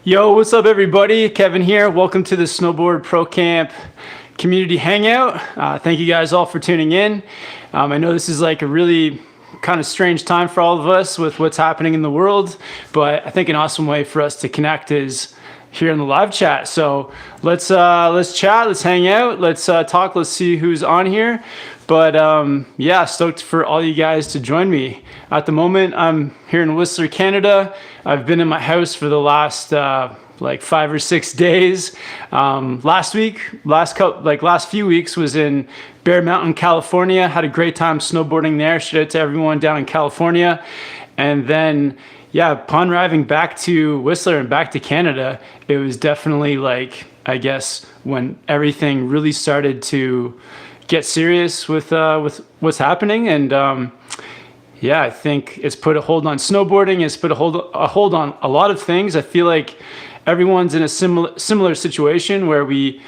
Yo, what's up everybody? Kevin here. Welcome to the Snowboard Pro Camp Community Hangout. Thank you guys all for tuning in. I know this is like a really kind of strange time for all of us with what's happening in the world, but I think an awesome way for us to connect is here in the live chat. So let's chat, let's hang out, let's talk, let's see who's on here. But yeah, stoked for all you guys to join me. At the moment, I'm here in Whistler, Canada. I've been in my house for the last like 5 or 6 days. Last few weeks was in Bear Mountain, California. Had a great time snowboarding there. Shout out to everyone down in California. And then, yeah, upon arriving back to Whistler and back to Canada, it was definitely like, I guess, when everything really started to get serious with what's happening. And yeah, I think it's put a hold on snowboarding. It's put a hold on a lot of things. I feel like everyone's in a similar situation where we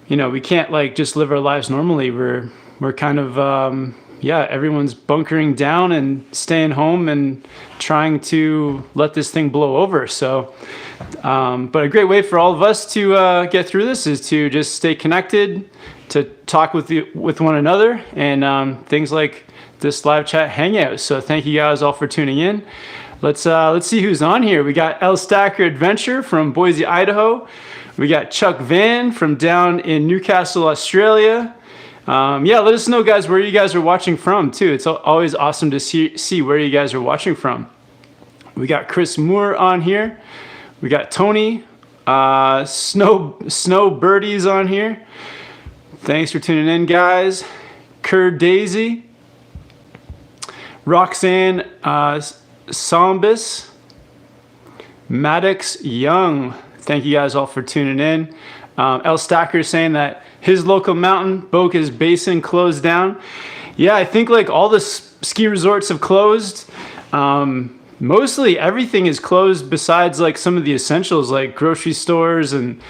can't like just live our lives normally. We're kind of yeah, everyone's bunkering down and staying home and trying to let this thing blow over. So, but a great way for all of us to get through this is to just stay connected, to talk with one another, and things like this live chat hangout. So thank you guys all for tuning in. Let's see who's on here. We got El Stacker Adventure from Boise, Idaho. We got Chuck Van from down in Newcastle, Australia. Yeah, let us know, guys, where you guys are watching from too. It's always awesome to see where you guys are watching from. We got Chris Moore on here. We got Tony, Snow Birdies on here. Thanks for tuning in, guys. Kerr Daisy, Roxanne Sombis, Maddox Young. Thank you guys all for tuning in. El Stacker saying that his local mountain, Boca's Basin, closed down. Yeah, I think like all the ski resorts have closed. Mostly everything is closed besides like some of the essentials like grocery stores and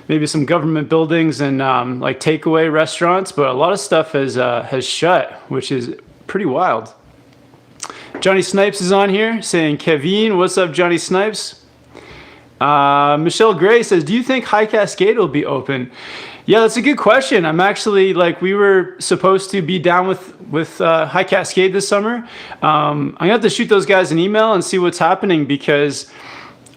maybe some government buildings and like takeaway restaurants. But a lot of stuff has shut, which is pretty wild. Johnny Snipes is on here saying, Kevin, what's up, Johnny Snipes? Michelle Gray says, do you think High Cascade will be open? Yeah, that's a good question. I'm actually like, we were supposed to be down with High Cascade this summer. I'm gonna have to shoot those guys an email and see what's happening because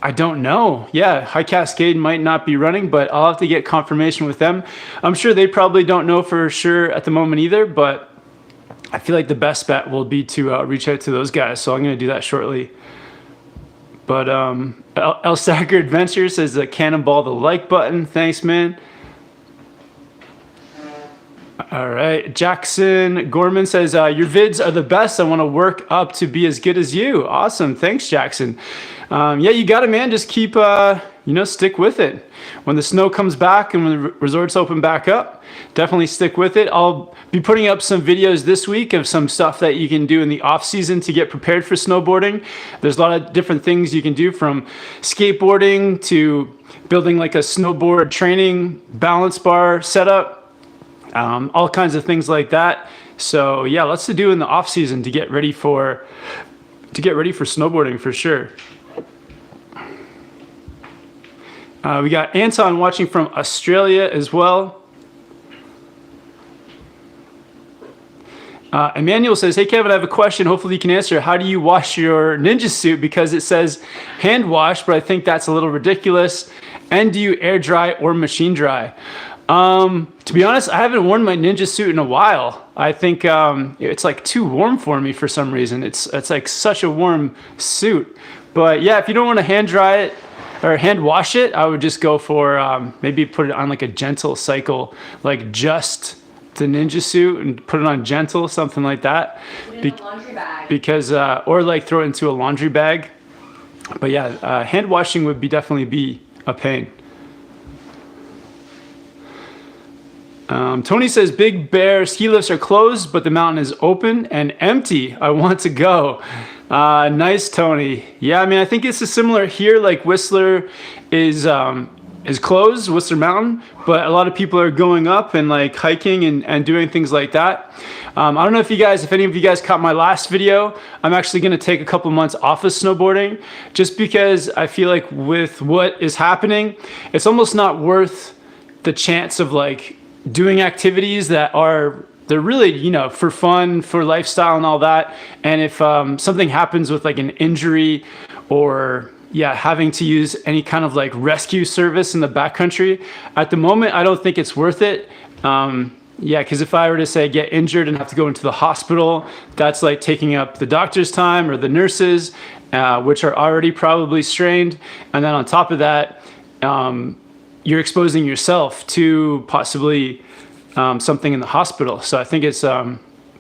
I don't know. Yeah, High Cascade might not be running, but I'll have to get confirmation with them. I'm sure they probably don't know for sure at the moment either, but I feel like the best bet will be to reach out to those guys. So I'm gonna do that shortly. But El Stacker Adventure says cannonball the like button. Thanks, man. All right. Jackson Gorman says, your vids are the best. I want to work up to be as good as you. Awesome. Thanks, Jackson. Yeah, you got it, man. Just keep, stick with it. When the snow comes back and when the resorts open back up, definitely stick with it. I'll be putting up some videos this week of some stuff that you can do in the off season to get prepared for snowboarding. There's a lot of different things you can do, from skateboarding to building like a snowboard training balance bar setup, all kinds of things like that. So yeah, lots to do in the off season to get ready for snowboarding for sure. We got Anton watching from Australia as well. Emmanuel says, hey Kevin, I have a question. Hopefully you can answer. How do you wash your ninja suit? Because it says hand wash, but I think that's a little ridiculous. And do you air dry or machine dry? To be honest, I haven't worn my ninja suit in a while. I think it's like too warm for me for some reason. It's like such a warm suit. But yeah, if you don't want to hand dry it or hand wash it, I would just go for maybe put it on like a gentle cycle, like just the ninja suit and put it on gentle, something like that. Put it in a laundry bag. Because or like throw it into a laundry bag. But yeah, hand washing would definitely be a pain. Tony says, Big Bear ski lifts are closed, but the mountain is open and empty. I want to go. Nice, Tony. Yeah, I mean, I think it's similar here. Like Whistler is is closed, Whistler Mountain, but a lot of people are going up and like hiking and doing things like that. I don't know if any of you guys caught my last video. I'm actually going to take a couple months off of snowboarding just because I feel like with what is happening, it's almost not worth the chance of like doing activities that they're really, you know, for fun, for lifestyle and all that. And if something happens with like an injury or having to use any kind of like rescue service in the backcountry, at the moment, I don't think it's worth it. Because if I were to say get injured and have to go into the hospital, that's like taking up the doctor's time or the nurses, which are already probably strained. And then on top of that, you're exposing yourself to possibly something in the hospital. So I think it's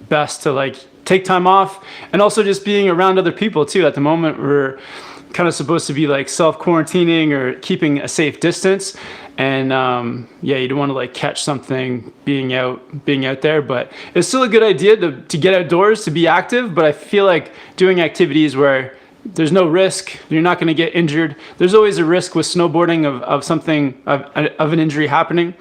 best to like take time off, and also just being around other people too. At the moment, we're kind of supposed to be like self-quarantining or keeping a safe distance. And you don't want to like catch something being out there, but it's still a good idea to get outdoors, to be active. But I feel like doing activities where there's no risk, you're not going to get injured. There's always a risk with snowboarding of something, of an injury happening.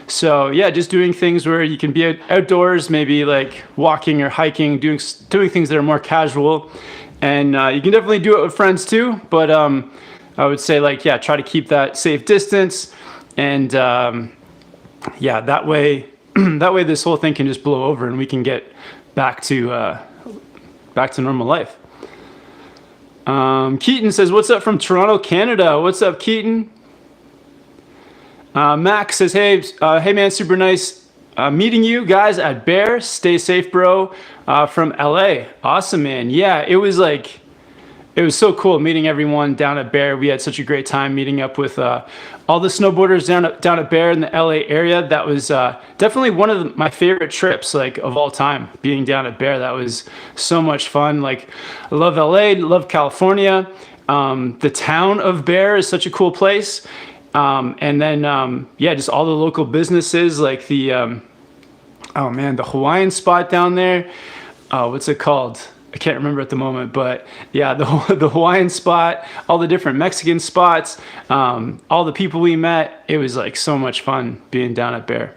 So yeah, just doing things where you can be outdoors, maybe like walking or hiking, doing things that are more casual. And you can definitely do it with friends too. But I would say like, try to keep that safe distance. And that way this whole thing can just blow over and we can get back to normal life. Keaton says, what's up from Toronto, Canada? What's up, Keaton? Max says, hey man, super nice meeting you guys at Bear. Stay safe, bro. From LA. Awesome, man. Yeah, it was so cool meeting everyone down at Bear. We had such a great time meeting up with all the snowboarders down at Bear in the LA area. That was definitely one of my favorite trips, like of all time, being down at Bear. That was so much fun. Like, I love LA, love California. The town of Bear is such a cool place. And then, just all the local businesses, like the Hawaiian spot down there. What's it called? I can't remember at the moment, but yeah, the Hawaiian spot, all the different Mexican spots, all the people we met. It was like so much fun being down at Bear.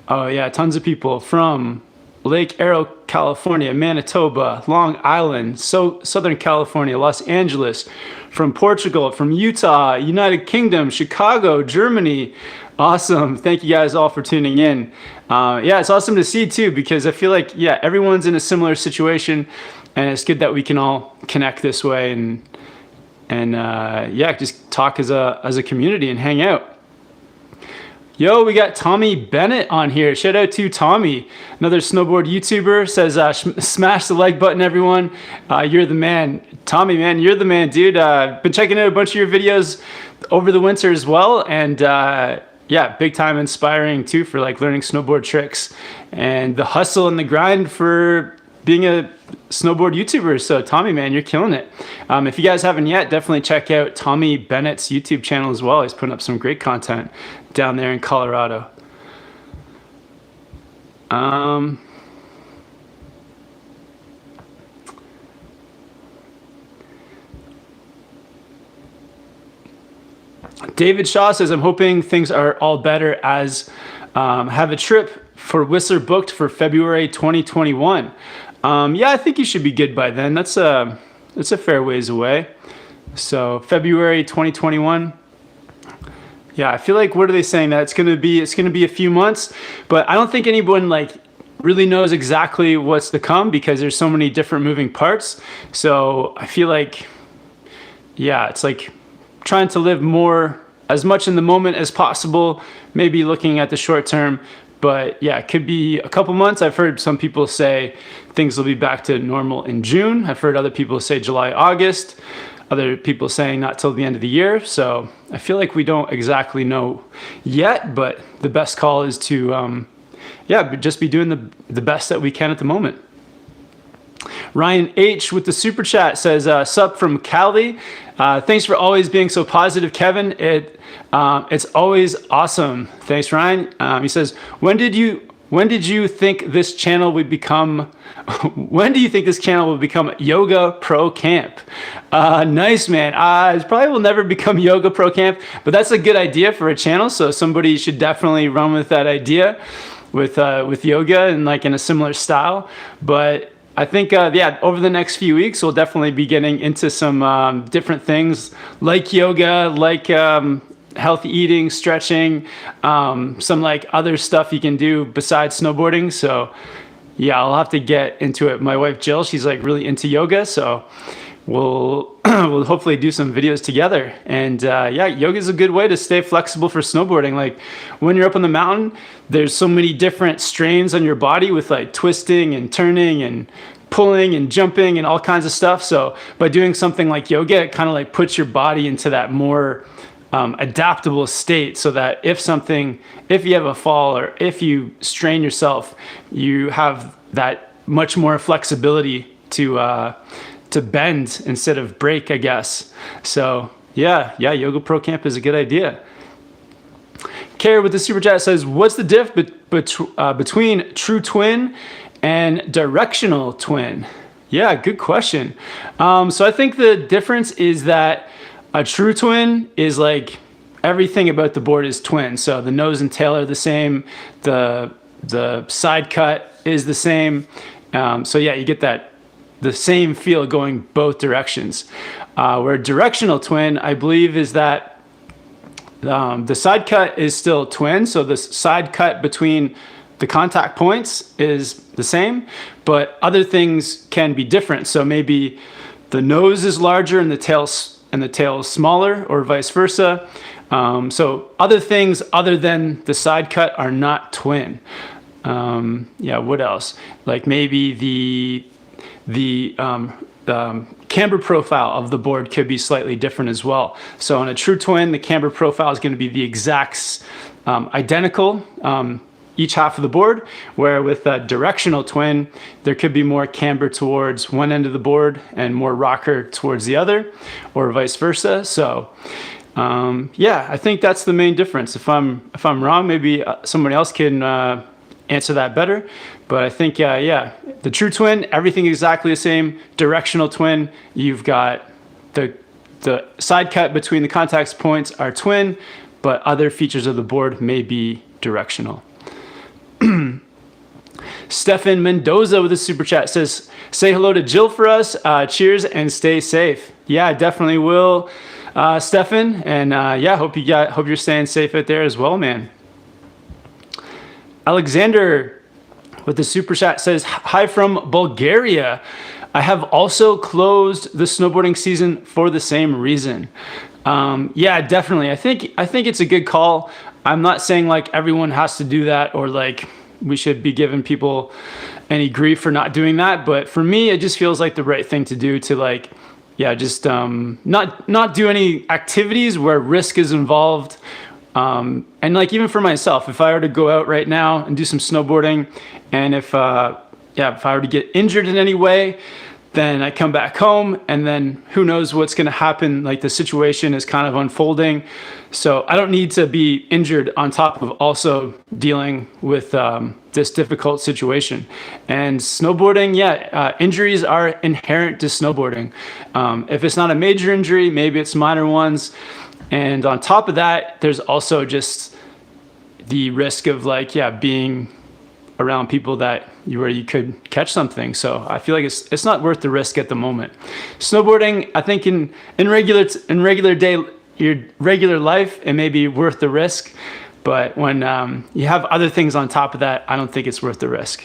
Oh yeah, tons of people from Lake Arrow, California, Manitoba, Long Island, Southern California, Los Angeles, from Portugal, from Utah, United Kingdom, Chicago, Germany. Awesome. Thank you guys all for tuning in. It's awesome to see too, because I feel like, everyone's in a similar situation, and it's good that we can all connect this way and just talk as a community and hang out. Yo, we got Tommy Bennett on here. Shout out to Tommy, another snowboard YouTuber. Says, smash the like button, everyone. You're the man. Tommy, man, you're the man, dude. Been checking out a bunch of your videos over the winter as well. And big time inspiring too for like learning snowboard tricks and the hustle and the grind for being a snowboard YouTuber. So Tommy, man, you're killing it. If you guys haven't yet, definitely check out Tommy Bennett's YouTube channel as well. He's putting up some great content down there in Colorado. David Shaw says, I'm hoping things are all better as have a trip for Whistler booked for February 2021. I think you should be good by then. That's a fair ways away. So February 2021. Yeah, I feel like, what are they saying, that it's gonna be a few months, but I don't think anyone like really knows exactly what's to come because there's so many different moving parts. So I feel like, it's like trying to live as much in the moment as possible, maybe looking at the short term. But it could be a couple months. I've heard some people say things will be back to normal in June. I've heard other people say July, August. Other people saying not till the end of the year. So I feel like we don't exactly know yet, but the best call is to, just be doing the best that we can at the moment. Ryan H with the super chat says, sup from Cali. Thanks for always being so positive, Kevin. It's always awesome. Thanks, Ryan. He says, when did you when did you think this channel would become, when do you think this channel will become Yoga Pro Camp? Nice, man. It probably will never become Yoga Pro Camp, but that's a good idea for a channel. So somebody should definitely run with that idea with yoga and like in a similar style. But I think, yeah, over the next few weeks, we'll definitely be getting into some different things like yoga, like healthy eating, stretching, some like other stuff you can do besides snowboarding. So yeah, I'll have to get into it. My wife Jill, she's like really into yoga, so we'll we'll hopefully do some videos together. And yeah, yoga is a good way to stay flexible for snowboarding. Like when you're up on the mountain, there's so many different strains on your body with like twisting and turning and pulling and jumping and all kinds of stuff. So by doing something like yoga, it kind of like puts your body into that more adaptable state, so that if you have a fall or if you strain yourself, you have that much more flexibility to bend instead of break, I guess. So yeah, Yoga Pro Camp is a good idea. Carrie with the super chat says, what's the diff between true twin and directional twin? Yeah, good question. So I think the difference is that a true twin is like everything about the board is twin. So the nose and tail are the same. The side cut is the same. So yeah, you get the same feel going both directions. Where a directional twin, I believe, is that the side cut is still twin. So the side cut between the contact points is the same, but other things can be different. So maybe the nose is larger and the tail is smaller, or vice versa. So other things other than the side cut are not twin. Yeah, what else? Like maybe the camber profile of the board could be slightly different as well. So on a true twin, the camber profile is going to be the exact identical each half of the board, where with a directional twin, there could be more camber towards one end of the board and more rocker towards the other, or vice versa. So yeah, I think that's the main difference. If I'm wrong, maybe somebody else can answer that better. But I think yeah, the true twin, everything exactly the same. Directional twin, you've got the side cut between the contact points are twin, but other features of the board may be directional. Stefan Mendoza with a super chat says, say hello to Jill for us. Cheers and stay safe. Yeah, I definitely will, Stefan. And yeah, hope you're staying safe out there as well, man. Alexander with the super chat says, hi from Bulgaria. I have also closed the snowboarding season for the same reason. Yeah, definitely. I think it's a good call. I'm not saying like everyone has to do that, or like we should be giving people any grief for not doing that. But for me, it just feels like the right thing to do, to like, yeah, just not do any activities where risk is involved. And like even for myself, if I were to go out right now and do some snowboarding, and if I were to get injured in any way, then I come back home, and then who knows what's going to happen. Like the situation is kind of unfolding. So I don't need to be injured on top of also dealing with this difficult situation. And snowboarding, yeah, injuries are inherent to snowboarding. If it's not a major injury, maybe it's minor ones. And on top of that, there's also just the risk of like, yeah, being around people where you could catch something. So I feel like it's not worth the risk at the moment. Snowboarding, I think in regular day, your regular life, it may be worth the risk, but when you have other things on top of that, I don't think it's worth the risk.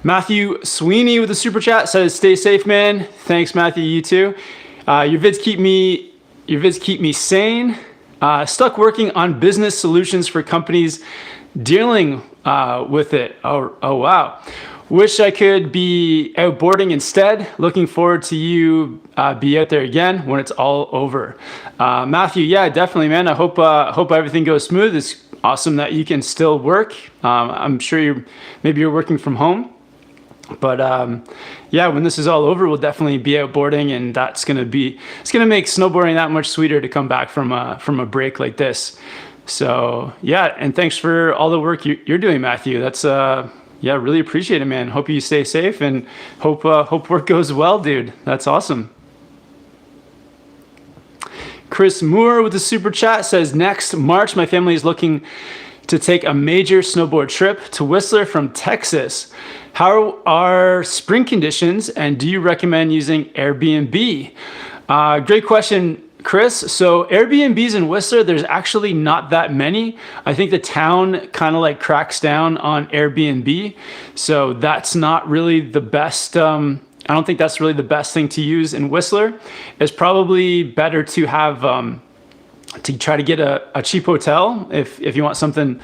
Matthew Sweeney with a super chat says, stay safe, man. Thanks, Matthew. You too. Your vids keep me sane. Stuck working on business solutions for companies dealing with it. Oh wow. Wish I could be outboarding instead. Looking forward to you be out there again when it's all over. Matthew, yeah, definitely, man. I hope everything goes smooth. It's awesome that you can still work. I'm sure maybe you're working from home. But yeah, when this is all over, we'll definitely be outboarding, and it's gonna make snowboarding that much sweeter to come back from a break like this. So yeah, and thanks for all the work you're doing, Matthew. That's yeah, really appreciate it, man. Hope you stay safe and hope work goes well, dude. That's awesome. Chris Moore with the super chat says, next March, my family is looking to take a major snowboard trip to Whistler from Texas. How are spring conditions, and do you recommend using Airbnb? Great question, Chris. So Airbnbs in Whistler, there's actually not that many. I think the town kind of like cracks down on Airbnb. So that's not really the best. I don't think that's really the best thing to use in Whistler. It's probably better to have to try to get a cheap hotel if you want something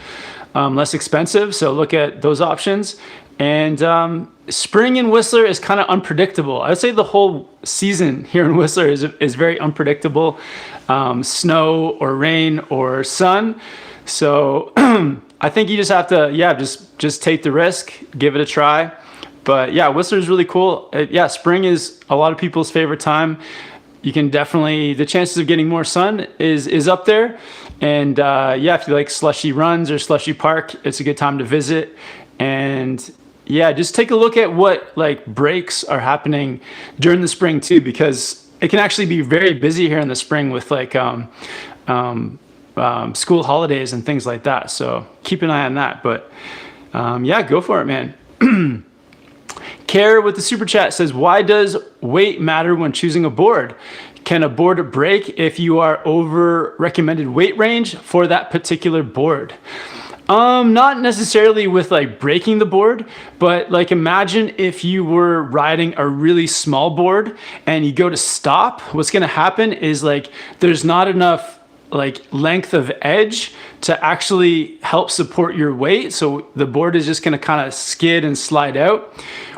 less expensive. So look at those options. And spring in Whistler is kind of unpredictable. I would say the whole season here in Whistler is very unpredictable. Snow or rain or sun. So I think you just have to, yeah, just take the risk, give it a try. But yeah, Whistler is really cool. Yeah, spring is a lot of people's favorite time. You can definitely, the chances of getting more sun is up there. And yeah, if you like slushy runs or slushy park, it's a good time to visit. And yeah, just take a look at what like breaks are happening during the spring too, because it can actually be very busy here in the spring with like school holidays and things like that. So keep an eye on that. But yeah, go for it, man. Care with the super chat says, why does weight matter when choosing a board? Can a board break if you are over recommended weight range for that particular board? Not necessarily with like breaking the board, but like imagine if you were riding a really small board and you go to stop, what's going to happen is like there's not enough like length of edge to actually help support your weight. So the board is just going to kind of skid and slide out,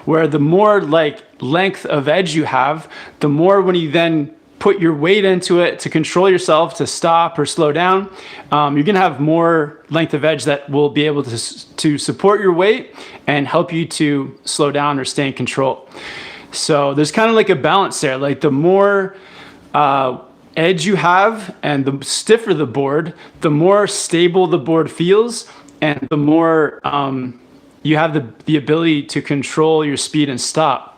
where the more like length of edge you have, the more when you then put your weight into it to control yourself to stop or slow down, you're gonna have more length of edge that will be able to support your weight and help you to slow down or stay in control. So there's kind of like a balance there. Like the more edge you have and the stiffer the board, the more stable the board feels, and the more you have the ability to control your speed and stop.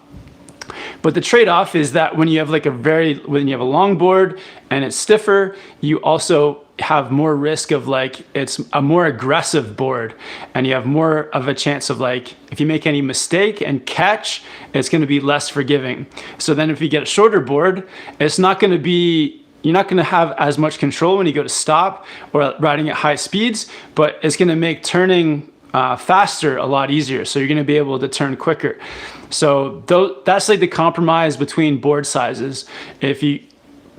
But the trade-off is that when you have like when you have a long board and it's stiffer, you also have more risk of like, it's a more aggressive board, and you have more of a chance of like, if you make any mistake and catch, it's going to be less forgiving. So then if you get a shorter board, it's not going to be, you're not going to have as much control when you go to stop or riding at high speeds, but it's going to make turning faster a lot easier. So you're going to be able to turn quicker. So that's like the compromise between board sizes. If you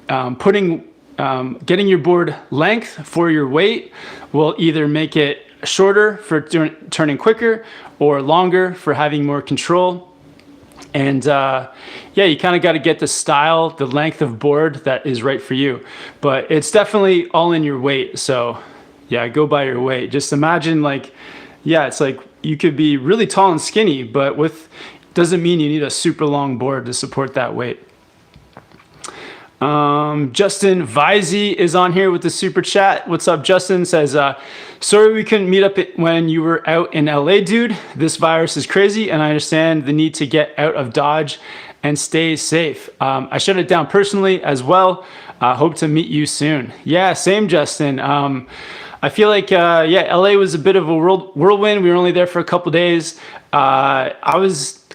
getting your board length for your weight will either make it shorter for turning quicker or longer for having more control. And yeah, you kind of got to get the style, the length of board that is right for you. But it's definitely all in your weight. So yeah, go by your weight. Just imagine like, yeah, it's like you could be really tall and skinny, but doesn't mean you need a super long board to support that weight. Justin Visey is on here with the super chat. What's up, Justin? Says, sorry we couldn't meet up when you were out in LA, dude. This virus is crazy, and I understand the need to get out of Dodge and stay safe. I shut it down personally as well. Hope to meet you soon. Yeah, same, Justin. I feel like, yeah, LA was a bit of a whirlwind. We were only there for a couple days.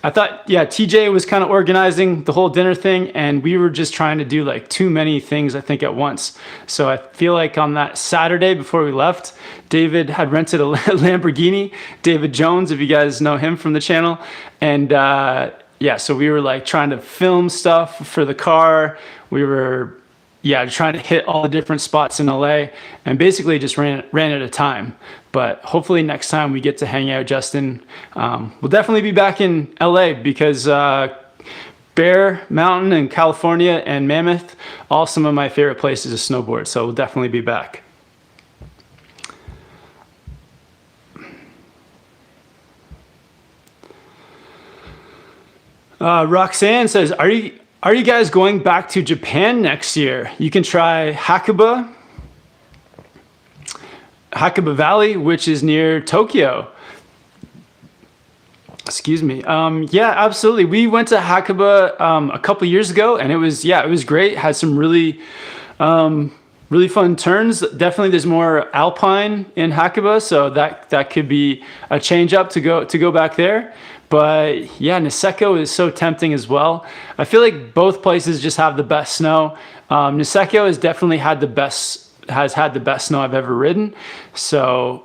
I thought, yeah, TJ was kind of organizing the whole dinner thing, and we were just trying to do like too many things, I think, at once. So I feel like on that Saturday before we left, David had rented a Lamborghini, David Jones, if you guys know him from the channel. And yeah, so we were like trying to film stuff for the car. We were, yeah, trying to hit all the different spots in LA, and basically just ran out of time. But hopefully next time we get to hang out, Justin, we'll definitely be back in LA because Bear Mountain in California and Mammoth, all some of my favorite places to snowboard. So we'll definitely be back. Roxanne says, are you guys going back to Japan next year? You can try Hakuba. Hakuba Valley, which is near Tokyo. Excuse me. Yeah, absolutely. We went to Hakuba a couple years ago, and it was great. Had some really fun turns. Definitely, there's more alpine in Hakuba, so that could be a change up to go back there. But yeah, Niseko is so tempting as well. I feel like both places just have the best snow. Niseko has had the best snow I've ever ridden. So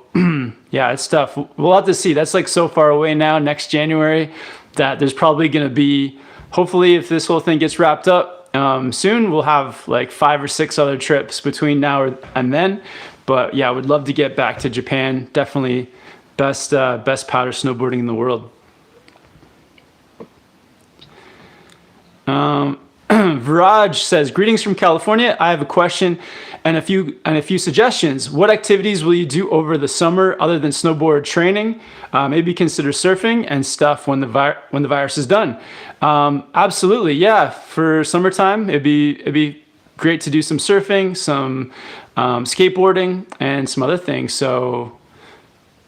yeah, it's tough. We'll have to see. That's like so far away now, next January, that there's probably going to be, hopefully if this whole thing gets wrapped up soon, we'll have like 5 or 6 other trips between now and then. But yeah, I would love to get back to Japan. Definitely best powder snowboarding in the world. Viraj says, greetings from California. I have a question and a few suggestions. What activities will you do over the summer other than snowboard training? Maybe consider surfing and stuff when the virus is done. Absolutely, yeah. For summertime, it'd be great to do some surfing, some skateboarding, and some other things. So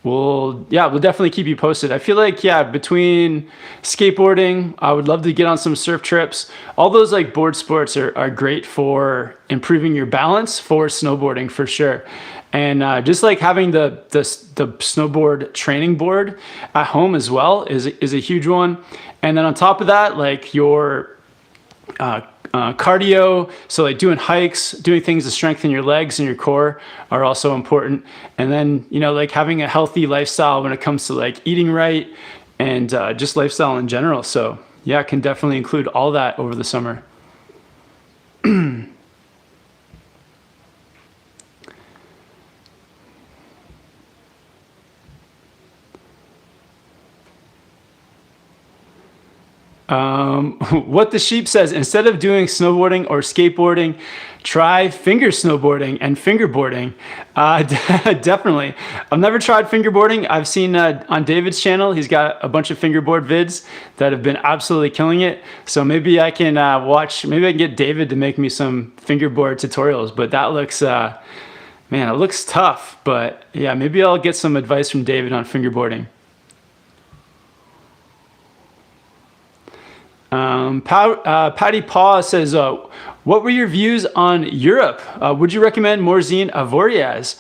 we'll definitely keep you posted. I feel like, yeah, between skateboarding, I would love to get on some surf trips. All those like board sports are great for improving your balance for snowboarding for sure. And just like having the snowboard training board at home as well is a huge one. And then on top of that, like your cardio, so like doing hikes, doing things to strengthen your legs and your core are also important. And then, like having a healthy lifestyle when it comes to like eating right and just lifestyle in general. So yeah, can definitely include all that over the summer. What the sheep says, instead of doing snowboarding or skateboarding, try finger snowboarding and fingerboarding. Definitely. I've never tried fingerboarding. I've seen on David's channel, he's got a bunch of fingerboard vids that have been absolutely killing it. So maybe I can maybe I can get David to make me some fingerboard tutorials, but that looks, man, it looks tough. But yeah, maybe I'll get some advice from David on fingerboarding. Patty Paw says, what were your views on Europe? Would you recommend Morzine Avoriaz?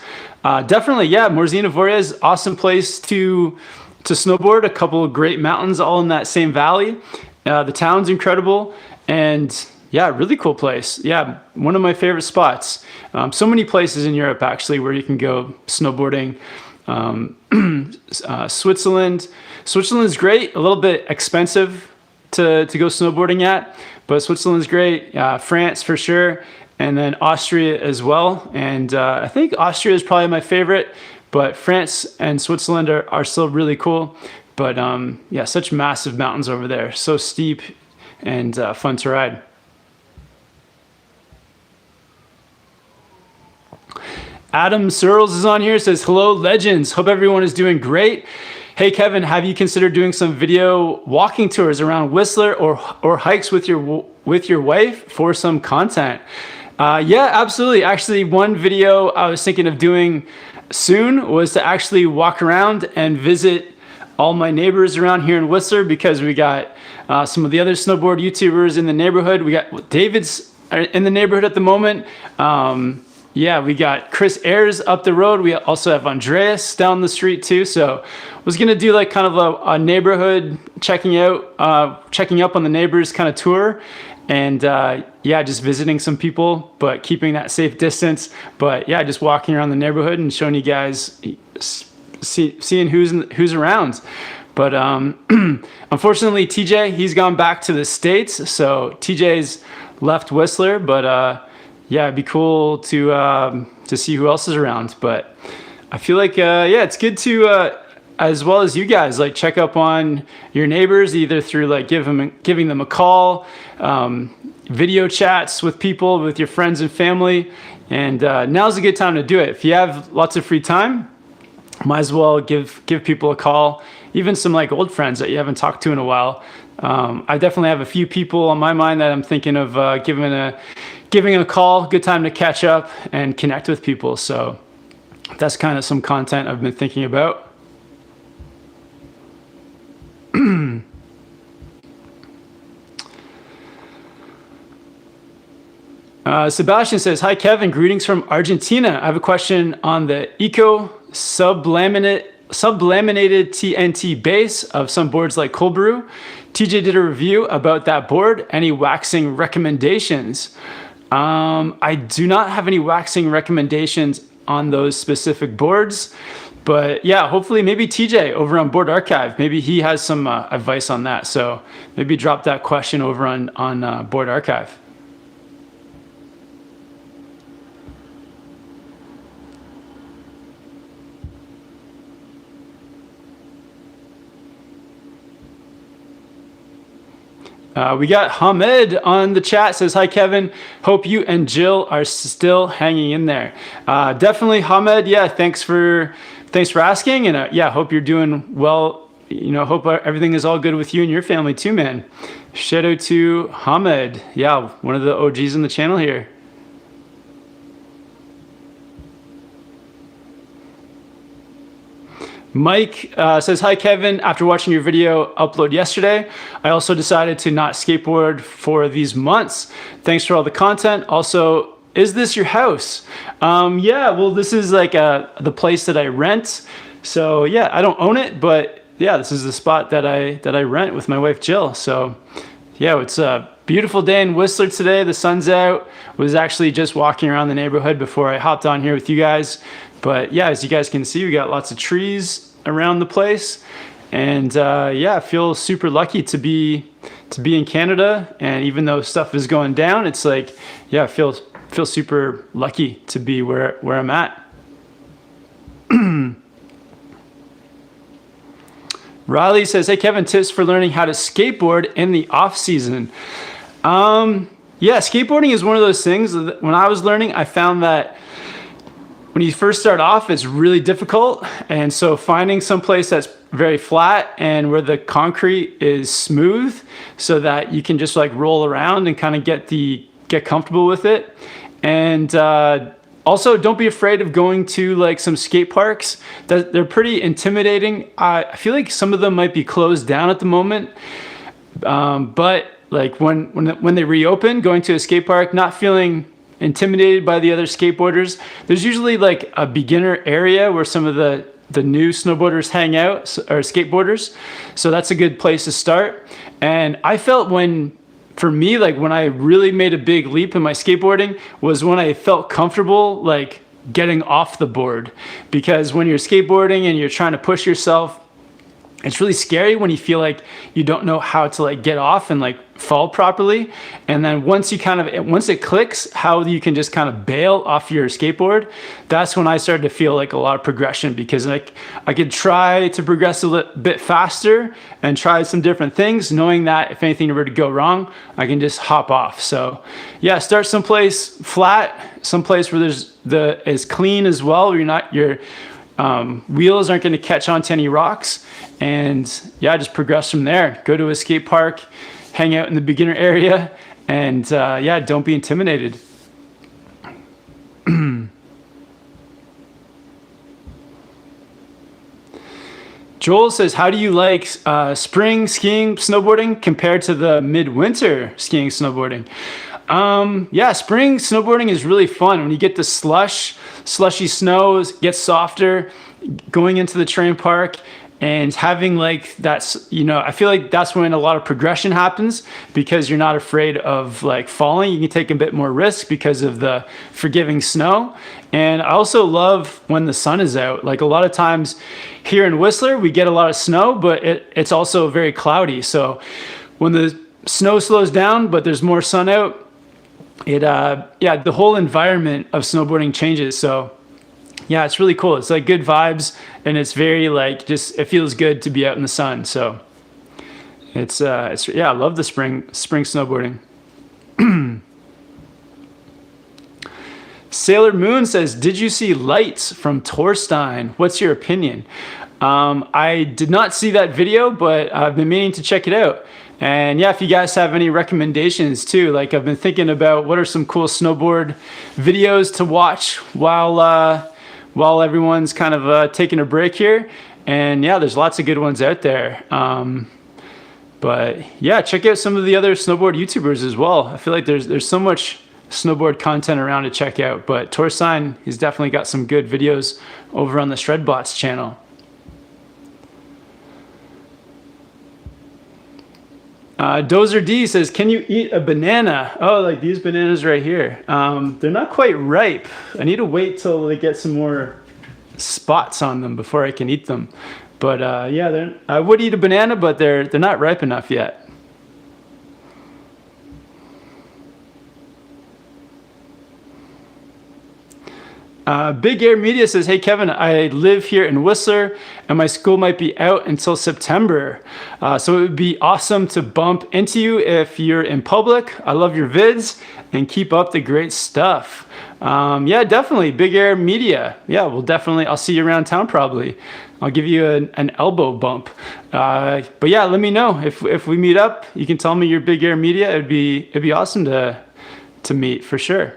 Definitely, yeah. Morzine Avoriaz, awesome place to snowboard. A couple of great mountains all in that same valley. The town's incredible, and yeah, really cool place. Yeah, one of my favorite spots. So many places in Europe actually where you can go snowboarding. Switzerland's great. A little bit expensive to go snowboarding at, but Switzerland's great. France for sure, and then Austria as well. And I think Austria is probably my favorite, but France and Switzerland are still really cool. But yeah, such massive mountains over there, so steep and fun to ride. Adam Searles is on here, says, hello legends, hope everyone is doing great. Hey Kevin, have you considered doing some video walking tours around Whistler or hikes with your wife for some content? Yeah, absolutely. Actually, one video I was thinking of doing soon was to actually walk around and visit all my neighbors around here in Whistler, because we got some of the other snowboard YouTubers in the neighborhood. We got David's in the neighborhood at the moment. Yeah, we got Chris Ayers up the road. We also have Andreas down the street too. So I was gonna do like kind of a neighborhood checking up on the neighbors kind of tour. And yeah, just visiting some people, but keeping that safe distance. But yeah, just walking around the neighborhood and showing you guys, seeing who's around. But unfortunately, TJ, he's gone back to the States. So TJ's left Whistler, but yeah, it'd be cool to see who else is around. But I feel like, yeah, it's good to, as well as you guys, like check up on your neighbors, either through like giving them a call, video chats with people, with your friends and family. And now's a good time to do it. If you have lots of free time, might as well give people a call, even some like old friends that you haven't talked to in a while. I definitely have a few people on my mind that I'm thinking of giving a call. Good time to catch up and connect with people. So that's kind of some content I've been thinking about. Sebastian says, hi, Kevin. Greetings from Argentina. I have a question on the Eco sublaminated TNT base of some boards like Cold Brew. TJ did a review about that board. Any waxing recommendations? I do not have any waxing recommendations on those specific boards, but yeah, hopefully maybe TJ over on Board Archive, maybe he has some advice on that. So maybe drop that question over on Board Archive. We got Hamed on the chat, says, hi, Kevin. Hope you and Jill are still hanging in there. Definitely, Hamed. Yeah, thanks for asking. And yeah, hope you're doing well. You know, hope everything is all good with you and your family too, man. Shout out to Hamed. Yeah, one of the OGs on the channel here. Mike says, hi, Kevin. After watching your video upload yesterday, I also decided to not skateboard for these months. Thanks for all the content. Also, is this your house? Yeah, well, this is like the place that I rent. So yeah, I don't own it, but yeah, this is the spot that I rent with my wife, Jill. So yeah, it's a beautiful day in Whistler today. The sun's out. Was actually just walking around the neighborhood before I hopped on here with you guys. But yeah, as you guys can see, we got lots of trees around the place, and yeah, I feel super lucky to be in Canada. And even though stuff is going down, it's like, yeah, I feel super lucky to be where I'm at. Riley says, hey, Kevin, tips for learning how to skateboard in the off season. Yeah, skateboarding is one of those things that when I was learning, I found that when you first start off, it's really difficult. And so finding some place that's very flat and where the concrete is smooth so that you can just like roll around and kind of get comfortable with it. And also, don't be afraid of going to like some skate parks. They're pretty intimidating. I feel like some of them might be closed down at the moment. But like when they reopen, going to a skate park, not feeling intimidated by the other skateboarders. There's usually like a beginner area where some of the new snowboarders hang out, or skateboarders. So that's a good place to start. And I felt for me, like when I really made a big leap in my skateboarding was when I felt comfortable like getting off the board. Because when you're skateboarding and you're trying to push yourself, it's really scary when you feel like you don't know how to like get off and like fall properly. And then once it clicks how you can just kind of bail off your skateboard, that's when I started to feel like a lot of progression, because like I could try to progress a little bit faster and try some different things, knowing that if anything were to go wrong, I can just hop off. So yeah, start someplace flat, someplace where is clean as well, where your wheels aren't going to catch onto any rocks. And yeah, just progress from there. Go to a skate park, hang out in the beginner area, and yeah, don't be intimidated. Joel says, how do you like spring skiing, snowboarding compared to the midwinter skiing, snowboarding? Yeah, spring snowboarding is really fun. When you get the slushy snows, get softer, going into the terrain park and having like that's, you know, I feel like that's when a lot of progression happens, because you're not afraid of like falling. You can take a bit more risk because of the forgiving snow. And I also love when the sun is out. Like a lot of times here in Whistler, we get a lot of snow, but it's also very cloudy. So when the snow slows down, but there's more sun out, yeah, the whole environment of snowboarding changes. So yeah, it's really cool. It's like good vibes, and it's very like it feels good to be out in the sun. So it's yeah, I love the spring snowboarding. Sailor Moon says, did you see Lights from Torstein? What's your opinion? I did not see that video, but I've been meaning to check it out. And yeah, if you guys have any recommendations too, like I've been thinking about what are some cool snowboard videos to watch while while everyone's kind of taking a break here. And yeah, there's lots of good ones out there. But yeah, check out some of the other snowboard YouTubers as well. I feel like there's so much snowboard content around to check out, but Torstein, he's definitely got some good videos over on the Shredbots channel. Dozer D says, can you eat a banana? Oh, like these bananas right here. They're not quite ripe. I need to wait till they get some more spots on them before I can eat them. But yeah, I would eat a banana, but they're not ripe enough yet. Big Air Media says, hey Kevin, I live here in Whistler and my school might be out until September. So it would be awesome to bump into you if you're in public. I love your vids and keep up the great stuff. Yeah, definitely. Big Air Media. Yeah, I'll see you around town probably. I'll give you an elbow bump. But yeah, let me know if we meet up. You can tell me your Big Air Media. It'd be awesome to meet for sure.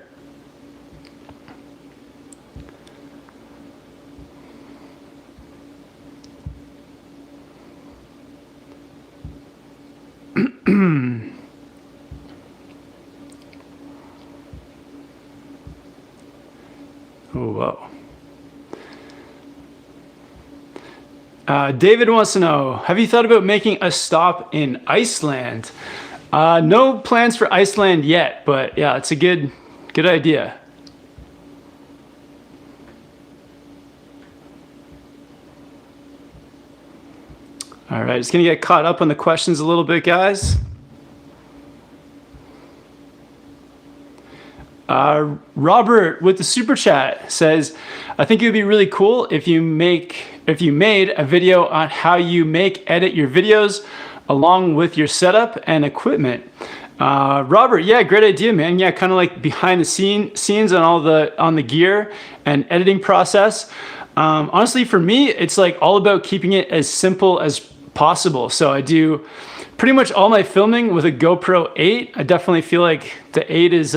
Oh, whoa. David wants to know, have you thought about making a stop in Iceland? No plans for Iceland yet, but yeah, it's a good idea. All right, just gonna get caught up on the questions a little bit, guys. Robert with the super chat says, I think it would be really cool if you made a video on how you edit your videos along with your setup and equipment. Robert, yeah, great idea, man. Yeah, kind of like behind the scenes on the gear and editing process. Honestly, for me, it's like all about keeping it as simple as possible. So I do pretty much all my filming with a GoPro 8. I definitely feel like the 8 is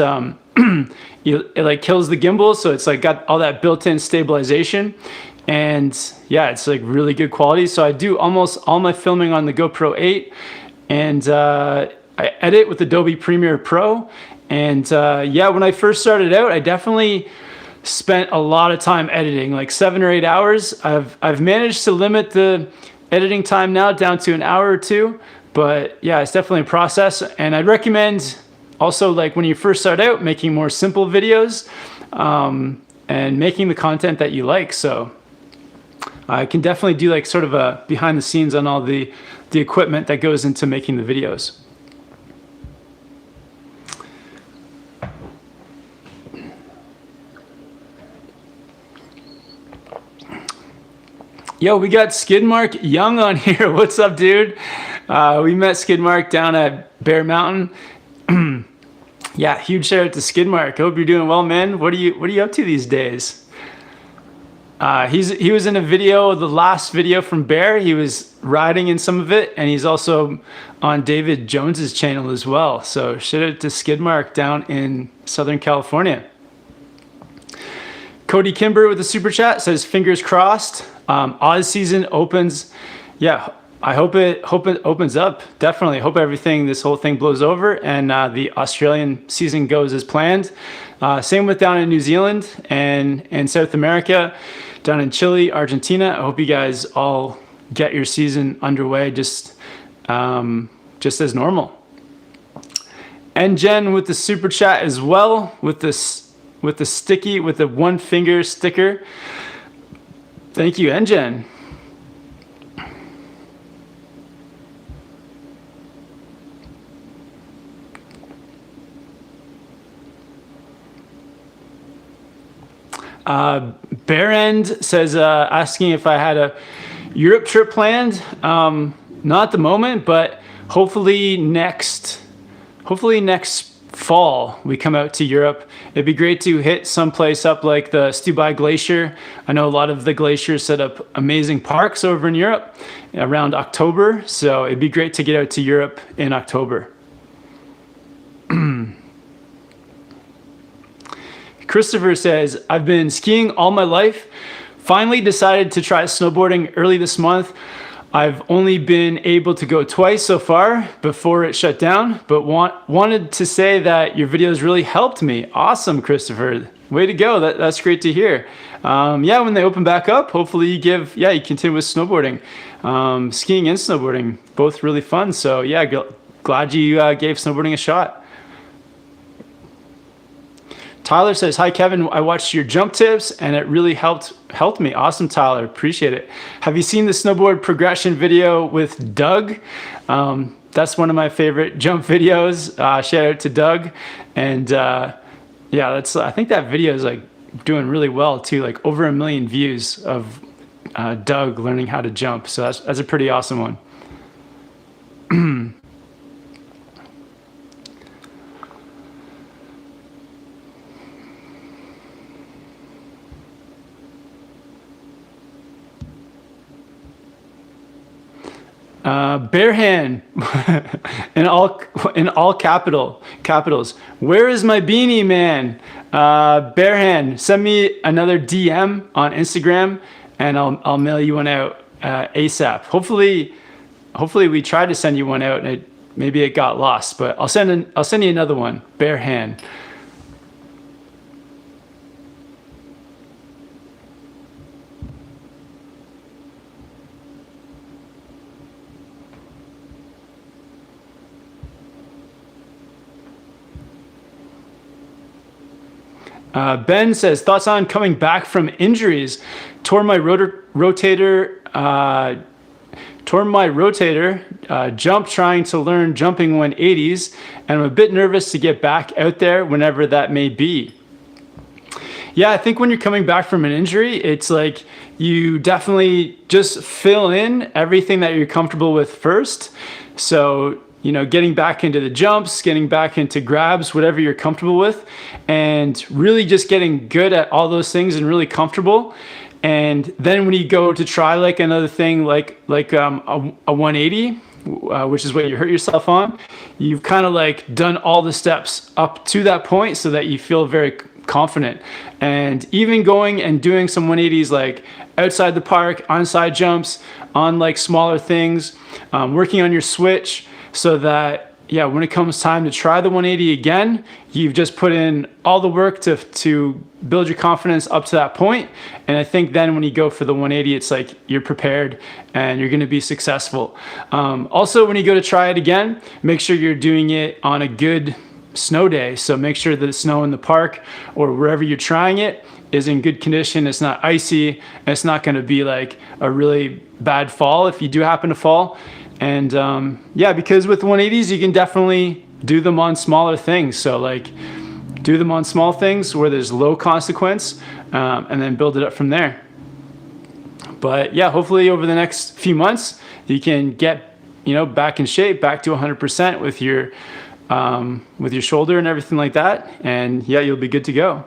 it like kills the gimbal, so it's like got all that built-in stabilization, and yeah, it's like really good quality. So I do almost all my filming on the GoPro 8, and I edit with Adobe Premiere Pro. And yeah, when I first started out, I definitely spent a lot of time editing, like 7 or 8 hours. I've managed to limit the editing time now down to an hour or two, but yeah, it's definitely a process. And I'd recommend also, like when you first start out, making more simple videos and making the content that you like. So I can definitely do like sort of a behind the scenes on all the equipment that goes into making the videos. Yo, we got Skidmark Young on here. What's up, dude? We met Skidmark down at Bear Mountain. Yeah, huge shout out to Skidmark. Hope you're doing well, man. What are you up to these days? He was in a video, the last video from Bear. He was riding in some of it, and he's also on David Jones's channel as well. So shout out to Skidmark down in Southern California. Cody Camber with the super chat says, fingers crossed. Offseason opens. Yeah, I hope it opens up. Definitely hope this whole thing blows over and the Australian season goes as planned. Same with down in New Zealand and South America, down in Chile, Argentina. I hope you guys all get your season underway just as normal. And Jen with the super chat as well, with the one finger sticker. Thank you, Jen. Bear End says, asking if I had a Europe trip planned. Not at the moment, but hopefully next fall we come out to Europe. It'd be great to hit someplace up like the Stubai Glacier. I know a lot of the glaciers set up amazing parks over in Europe around October, so it'd be great to get out to Europe in Christopher says, I've been skiing all my life. Finally decided to try snowboarding early this month. I've only been able to go twice so far before it shut down, but wanted to say that your videos really helped me. Awesome, Christopher. Way to go. That's great to hear. Yeah, when they open back up, hopefully you continue with snowboarding. Skiing and snowboarding, both really fun. So yeah, glad you gave snowboarding a shot. Tyler says, hi, Kevin. I watched your jump tips and it really helped me. Awesome, Tyler. Appreciate it. Have you seen the snowboard progression video with Doug? That's one of my favorite jump videos. Shout out to Doug. And yeah, I think that video is like doing really well too, like over 1 million views of Doug learning how to jump. So that's a pretty awesome one. Barehand in all capitals. Where is my beanie, man? Barehand, send me another DM on Instagram and I'll mail you one out ASAP. Hopefully we tried to send you one out and maybe it got lost, but I'll send you another one. Barehand. Ben says, thoughts on coming back from injuries. Tore my rotator, jump trying to learn jumping 180s, and I'm a bit nervous to get back out there whenever that may be. Yeah, I think when you're coming back from an injury, it's like you definitely just fill in everything that you're comfortable with first. So, you know, getting back into the jumps, getting back into grabs, whatever you're comfortable with, and really just getting good at all those things and really comfortable. And then when you go to try like another thing, like a 180, which is what you hurt yourself on, you've kind of like done all the steps up to that point so that you feel very confident. And even going and doing some 180s like outside the park, on side jumps, on like smaller things, working on your switch, so that, yeah, when it comes time to try the 180 again, you've just put in all the work to build your confidence up to that point. And I think then when you go for the 180, it's like you're prepared and you're gonna be successful. Also, when you go to try it again, make sure you're doing it on a good snow day. So make sure that the snow in the park or wherever you're trying it is in good condition. It's not icy, and it's not gonna be like a really bad fall if you do happen to fall. And yeah, because with 180s, you can definitely do them on smaller things. So like do them on small things where there's low consequence, and then build it up from there. But yeah, hopefully over the next few months, you can get, you know, back in shape, back to 100% with your shoulder and everything like that. And yeah, you'll be good to go.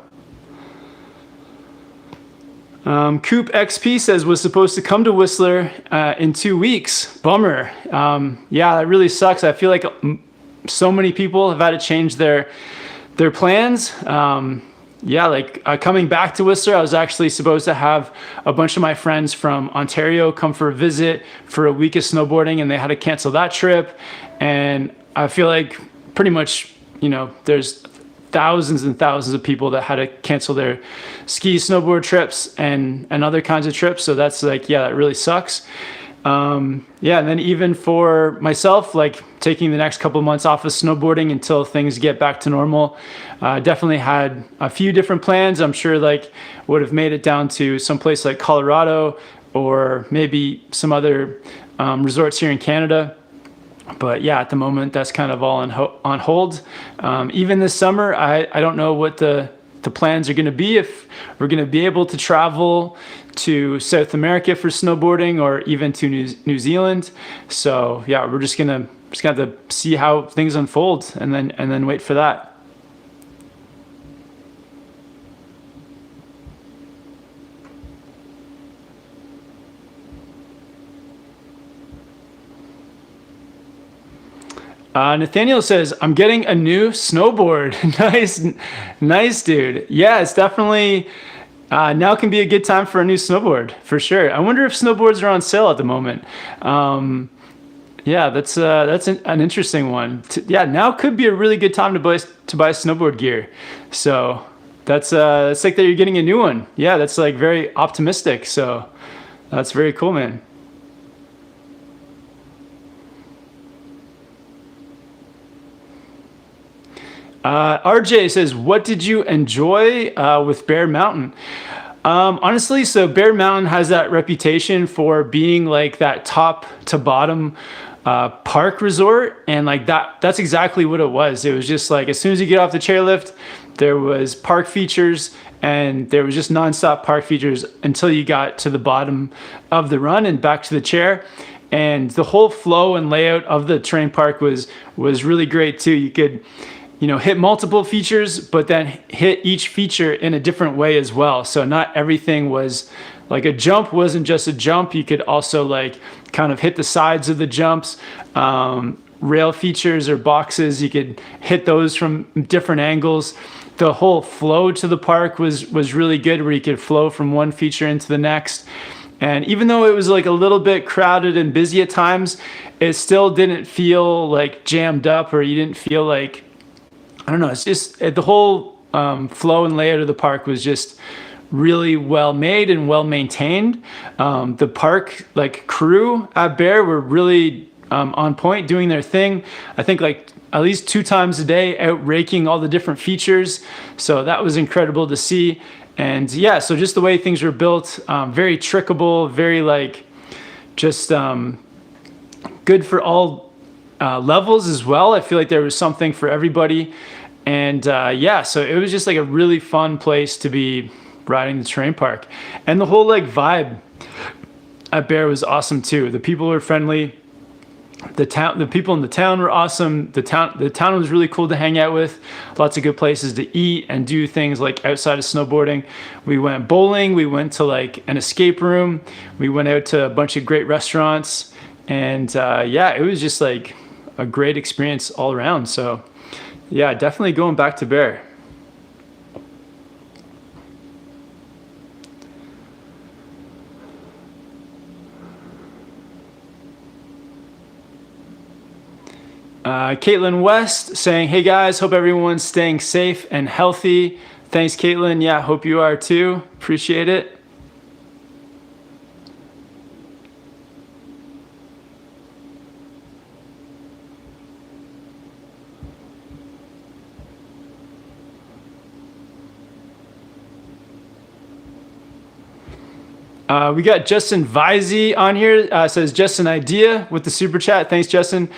Coop XP says, was supposed to come to Whistler in 2 weeks. Bummer. Yeah, that really sucks. I feel like so many people have had to change their plans. Yeah, like coming back to Whistler, I was actually supposed to have a bunch of my friends from Ontario come for a visit for a week of snowboarding, and they had to cancel that trip. And I feel like pretty much, you know, there's thousands and thousands of people that had to cancel their ski, snowboard trips and other kinds of trips. So that's like, yeah, that really sucks. Yeah, and then even for myself, like taking the next couple of months off of snowboarding until things get back to normal. Definitely had a few different plans. I'm sure like would have made it down to some place like Colorado or maybe some other resorts here in Canada. But yeah, at the moment, that's kind of all on hold. Even this summer, I don't know what the plans are going to be, if we're going to be able to travel to South America for snowboarding or even to New Zealand. So yeah, we're just gonna have to see how things unfold and then wait for that. Nathaniel says, I'm getting a new snowboard. Nice, dude. Yeah, it's definitely, now can be a good time for a new snowboard, for sure. I wonder if snowboards are on sale at the moment. Yeah, that's an interesting one. Yeah, now could be a really good time to buy snowboard gear. So that's like that you're getting a new one. Yeah, that's like very optimistic. So that's very cool, man. RJ says, what did you enjoy with Bear Mountain? Honestly, so Bear Mountain has that reputation for being like that top to bottom park resort, and like that's exactly what it was. It was just like as soon as you get off the chairlift, there was park features, and there was just nonstop park features until you got to the bottom of the run and back to the chair. And the whole flow and layout of the terrain park was really great too. You could hit multiple features, but then hit each feature in a different way as well. So not everything was like a jump wasn't just a jump. You could also like kind of hit the sides of the jumps, rail features or boxes. You could hit those from different angles. The whole flow to the park was really good, where you could flow from one feature into the next. And even though it was like a little bit crowded and busy at times, it still didn't feel like jammed up, or you didn't feel like, I don't know, it's just the whole flow and layout of the park was just really well made and well maintained. The park like crew at Bear were really on point, doing their thing. I think like at least 2 times a day out raking all the different features. So that was incredible to see. And yeah, so just the way things were built, very trickable, very like just good for all levels as well. I feel like there was something for everybody. And yeah, so it was just like a really fun place to be riding the terrain park. And the whole like vibe at Bear was awesome too. The people were friendly. The people in the town were awesome. The town was really cool to hang out with. Lots of good places to eat and do things like outside of snowboarding. We went bowling. We went to like an escape room. We went out to a bunch of great restaurants. And yeah, it was just like a great experience all around. So yeah, definitely going back to Bear. Caitlin West saying, hey guys, hope everyone's staying safe and healthy. Thanks, Caitlin. Yeah, hope you are too. Appreciate it. We got Justin Visey on here, says just an idea with the super chat. Thanks, Justin.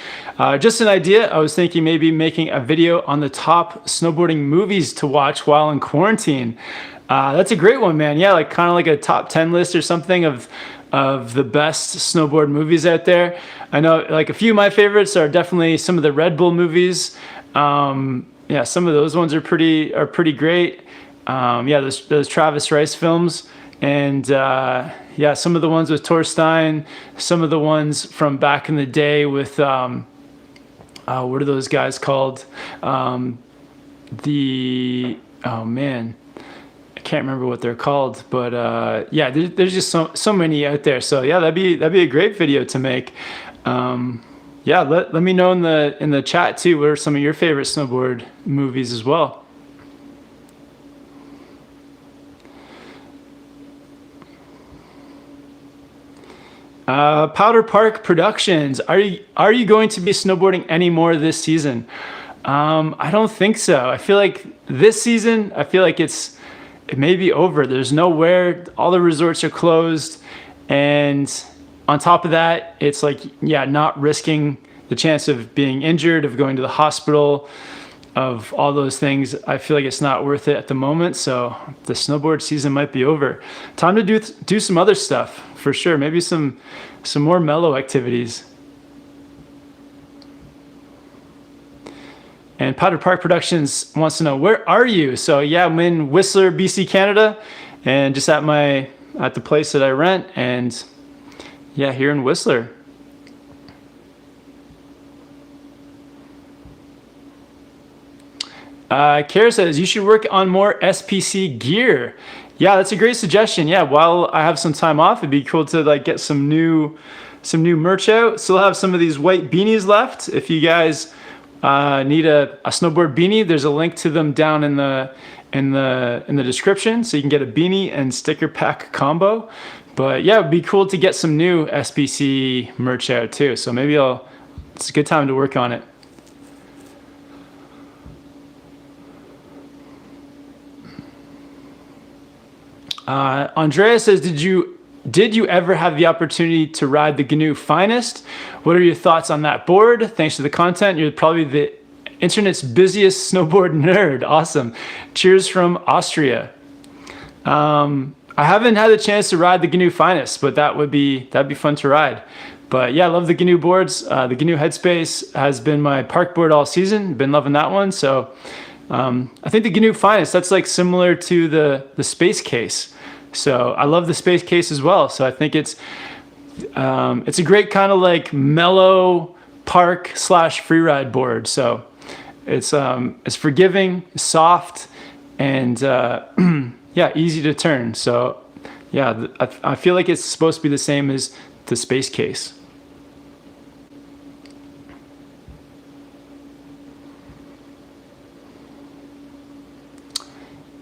Just an idea. I was thinking maybe making a video on the top snowboarding movies to watch while in quarantine. That's a great one, man. Yeah, like kind of like a top 10 list or something of the best snowboard movies out there. I know like a few of my favorites are definitely some of the Red Bull movies. Yeah, some of those ones are pretty great. Yeah, those Travis Rice films. And yeah, some of the ones with Torstein, some of the ones from back in the day with what are those guys called? Oh man, I can't remember what they're called, but yeah, there's just so many out there. So yeah, that'd be a great video to make. Yeah, let me know in the chat too. What are some of your favorite snowboard movies as well? Powder Park Productions. Are you going to be snowboarding any more this season? I don't think so. I feel like this season, it may be over. There's nowhere. All the resorts are closed, and on top of that, it's like, yeah, not risking the chance of being injured, of going to the hospital, of all those things. I feel like it's not worth it at the moment. So the snowboard season might be over. Time to do some other stuff for sure. Maybe some more mellow activities. And Powder Park Productions wants to know, where are you? So yeah, I'm in Whistler, BC, Canada, and just at the place that I rent, and yeah, here in Whistler. Kara says you should work on more SPC gear. Yeah, that's a great suggestion. Yeah, while I have some time off, it'd be cool to like get some new merch out. Still have some of these white beanies left. If you guys need a snowboard beanie, there's a link to them down in the description, so you can get a beanie and sticker pack combo. But yeah, it'd be cool to get some new SPC merch out too. So maybe it's a good time to work on it. Andrea says, did you ever have the opportunity to ride the GNU Finest? What are your thoughts on that board? Thanks for the content. You're probably the internet's busiest snowboard nerd. Awesome. Cheers from Austria. I haven't had the chance to ride the GNU Finest, but that'd be fun to ride. But yeah, I love the GNU boards. The GNU Headspace has been my park board all season. Been loving that one. So I think the GNU Finest, that's like similar to the Space Case. So I love the Space Case as well. So I think it's a great kind of like mellow park / freeride board. So it's forgiving, soft, and yeah, easy to turn. So yeah, I feel like it's supposed to be the same as the Space Case.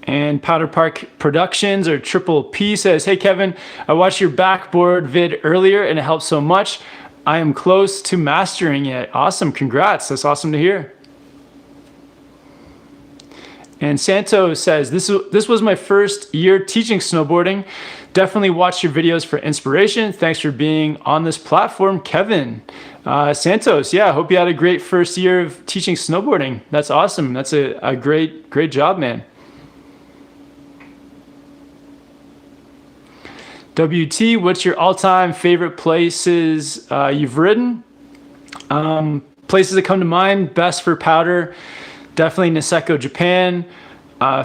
And Powder Park Productions, or Triple P, says, hey Kevin, I watched your backboard vid earlier and it helped so much. I am close to mastering it. Awesome, congrats, that's awesome to hear. And Santo says, this was my first year teaching snowboarding. Definitely watch your videos for inspiration. Thanks for being on this platform, Kevin. Santos, yeah, hope you had a great first year of teaching snowboarding. That's awesome. That's a great job, man. WT, what's your all-time favorite places you've ridden? Places that come to mind, best for powder, definitely Niseko, Japan.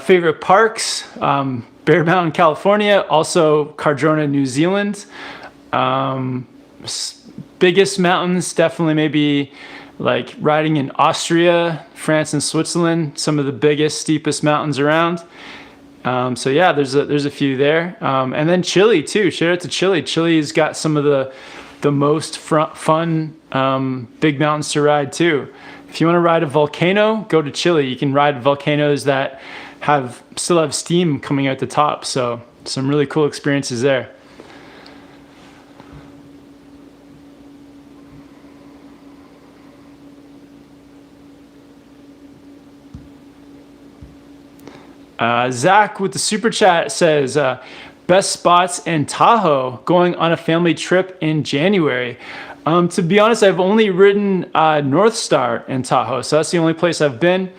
Favorite parks, Bear Mountain, California, also Cardrona, New Zealand. Biggest mountains, definitely maybe like riding in Austria, France, and Switzerland, some of the biggest, steepest mountains around. So yeah, there's a few there. And then Chile too. Shout out to Chile. Chile's got some of the most fun big mountains to ride too. If you want to ride a volcano, go to Chile. You can ride volcanoes that still have steam coming out the top. So some really cool experiences there. Zach with the super chat says, best spots in Tahoe, going on a family trip in January. To be honest, I've only ridden North Star in Tahoe, so that's the only place I've been.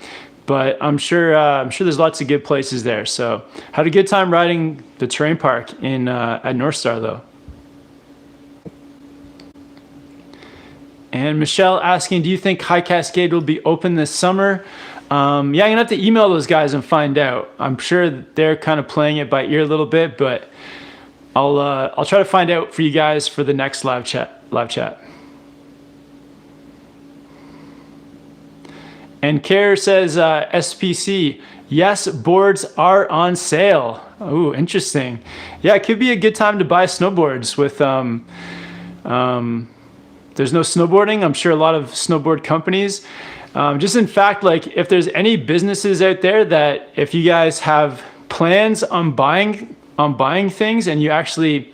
But I'm sure there's lots of good places there. So had a good time riding the terrain park at North Star though. And Michelle asking, do you think High Cascade will be open this summer? Yeah, I'm gonna have to email those guys and find out. I'm sure they're kind of playing it by ear a little bit, but I'll try to find out for you guys for the next live chat. And Care says, SPC, yes, boards are on sale. Oh, interesting. Yeah, it could be a good time to buy snowboards with there's no snowboarding. I'm sure a lot of snowboard companies. Just in fact, like if there's any businesses out there that if you guys have plans on buying things and you actually,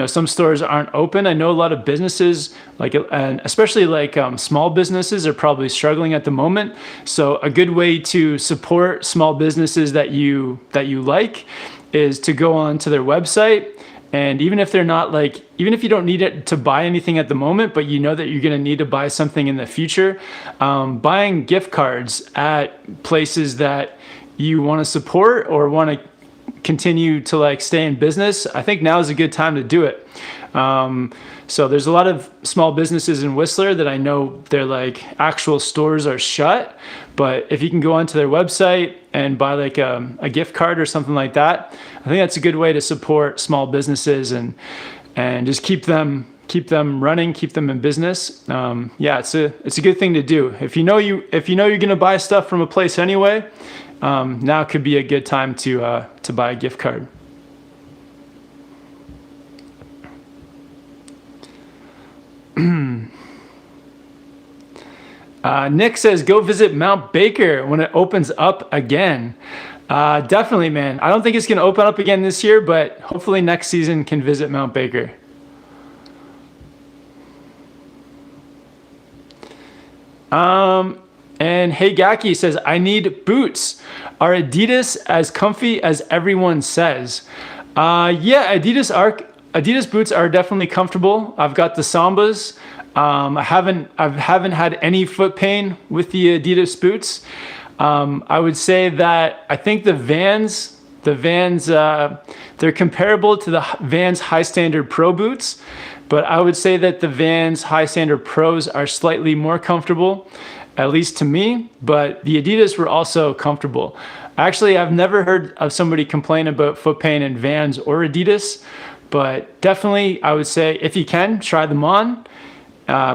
some stores aren't open. I know a lot of businesses, and especially like small businesses, are probably struggling at the moment. So a good way to support small businesses that you like is to go on to their website. And even if they're not even if you don't need it to buy anything at the moment, but you know that you're going to need to buy something in the future, buying gift cards at places that you want to support or want to continue to stay in business, I think now is a good time to do it. So there's a lot of small businesses in Whistler that I know their actual stores are shut, but if you can go onto their website and buy a gift card or something like that, I think that's a good way to support small businesses and just keep them keep them running, keep them in business. Yeah, it's a good thing to do. If you know you're going to buy stuff from a place anyway, now could be a good time to buy a gift card. Nick says, go visit Mount Baker when it opens up again. Definitely, man. I don't think it's going to open up again this year, but hopefully next season can visit Mount Baker. And Hey Gaki says, I need boots. Are Adidas as comfy as everyone says? Yeah, Adidas boots are definitely comfortable. I've got the Sambas. I haven't had any foot pain with the Adidas boots. I would say that I think the Vans, they're comparable to the Vans High Standard Pro boots, but I would say that the Vans High Standard Pros are slightly more comfortable, at least to me, but the Adidas were also comfortable. Actually, I've never heard of somebody complain about foot pain in Vans or Adidas, but definitely I would say if you can, try them on.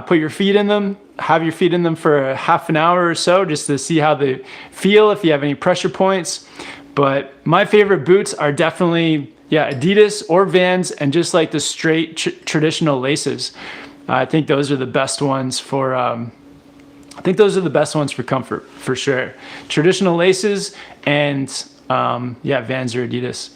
Put your feet in them, have your feet in them for a half an hour or so just to see how they feel, if you have any pressure points. But my favorite boots are definitely, Adidas or Vans, and just like the straight traditional laces. I think those are the best ones for comfort, for sure. Traditional laces and Vans or Adidas.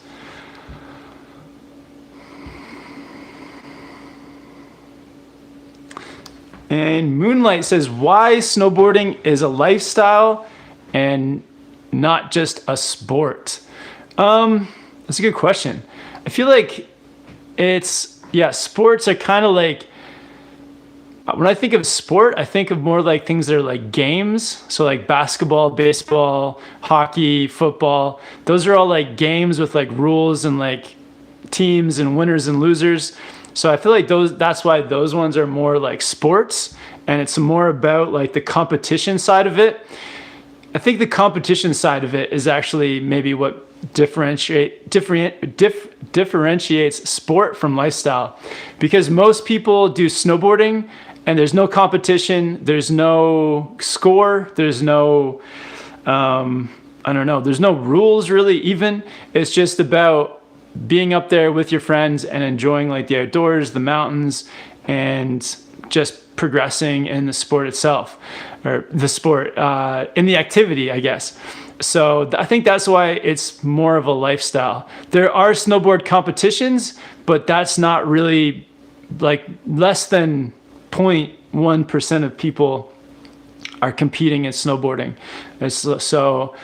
And Moonlight says, why snowboarding is a lifestyle and not just a sport? That's a good question. I feel like sports are kind of like, when I think of sport, I think of more like things that are like games. So like basketball, baseball, hockey, football. Those are all like games with like rules and like teams and winners and losers. So I feel like that's why those ones are more like sports, and it's more about like the competition side of it. I think the competition side of it is actually maybe what differentiates sport from lifestyle, because most people do snowboarding and there's no competition, there's no score, there's no there's no rules really even. It's just about being up there with your friends and enjoying like the outdoors, the mountains, and just progressing in the sport itself, or the sport, in the activity, I guess. So I think that's why it's more of a lifestyle. There are snowboard competitions, but that's not really, like, less than 0.1% of people are competing in snowboarding. So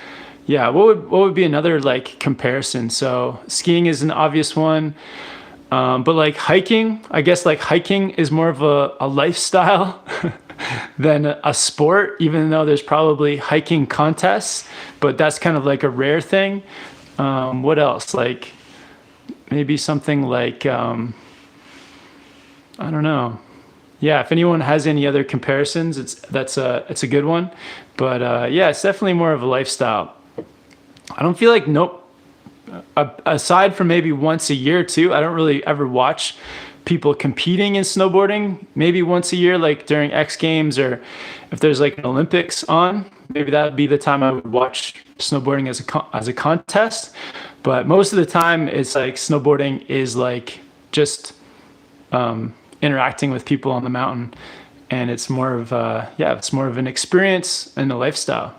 yeah, what would be another like comparison? So skiing is an obvious one, but like hiking, I guess like hiking is more of a lifestyle than a sport, even though there's probably hiking contests, but that's kind of like a rare thing. What else? Like maybe something like, I don't know. Yeah, if anyone has any other comparisons, it's a good one. But it's definitely more of a lifestyle. I don't feel like, aside from maybe once a year too, I don't really ever watch people competing in snowboarding. Maybe once a year, like during X Games, or if there's like an Olympics on, maybe that would be the time I would watch snowboarding as a contest. But most of the time, it's like snowboarding is like just interacting with people on the mountain, and it's more of an experience and a lifestyle.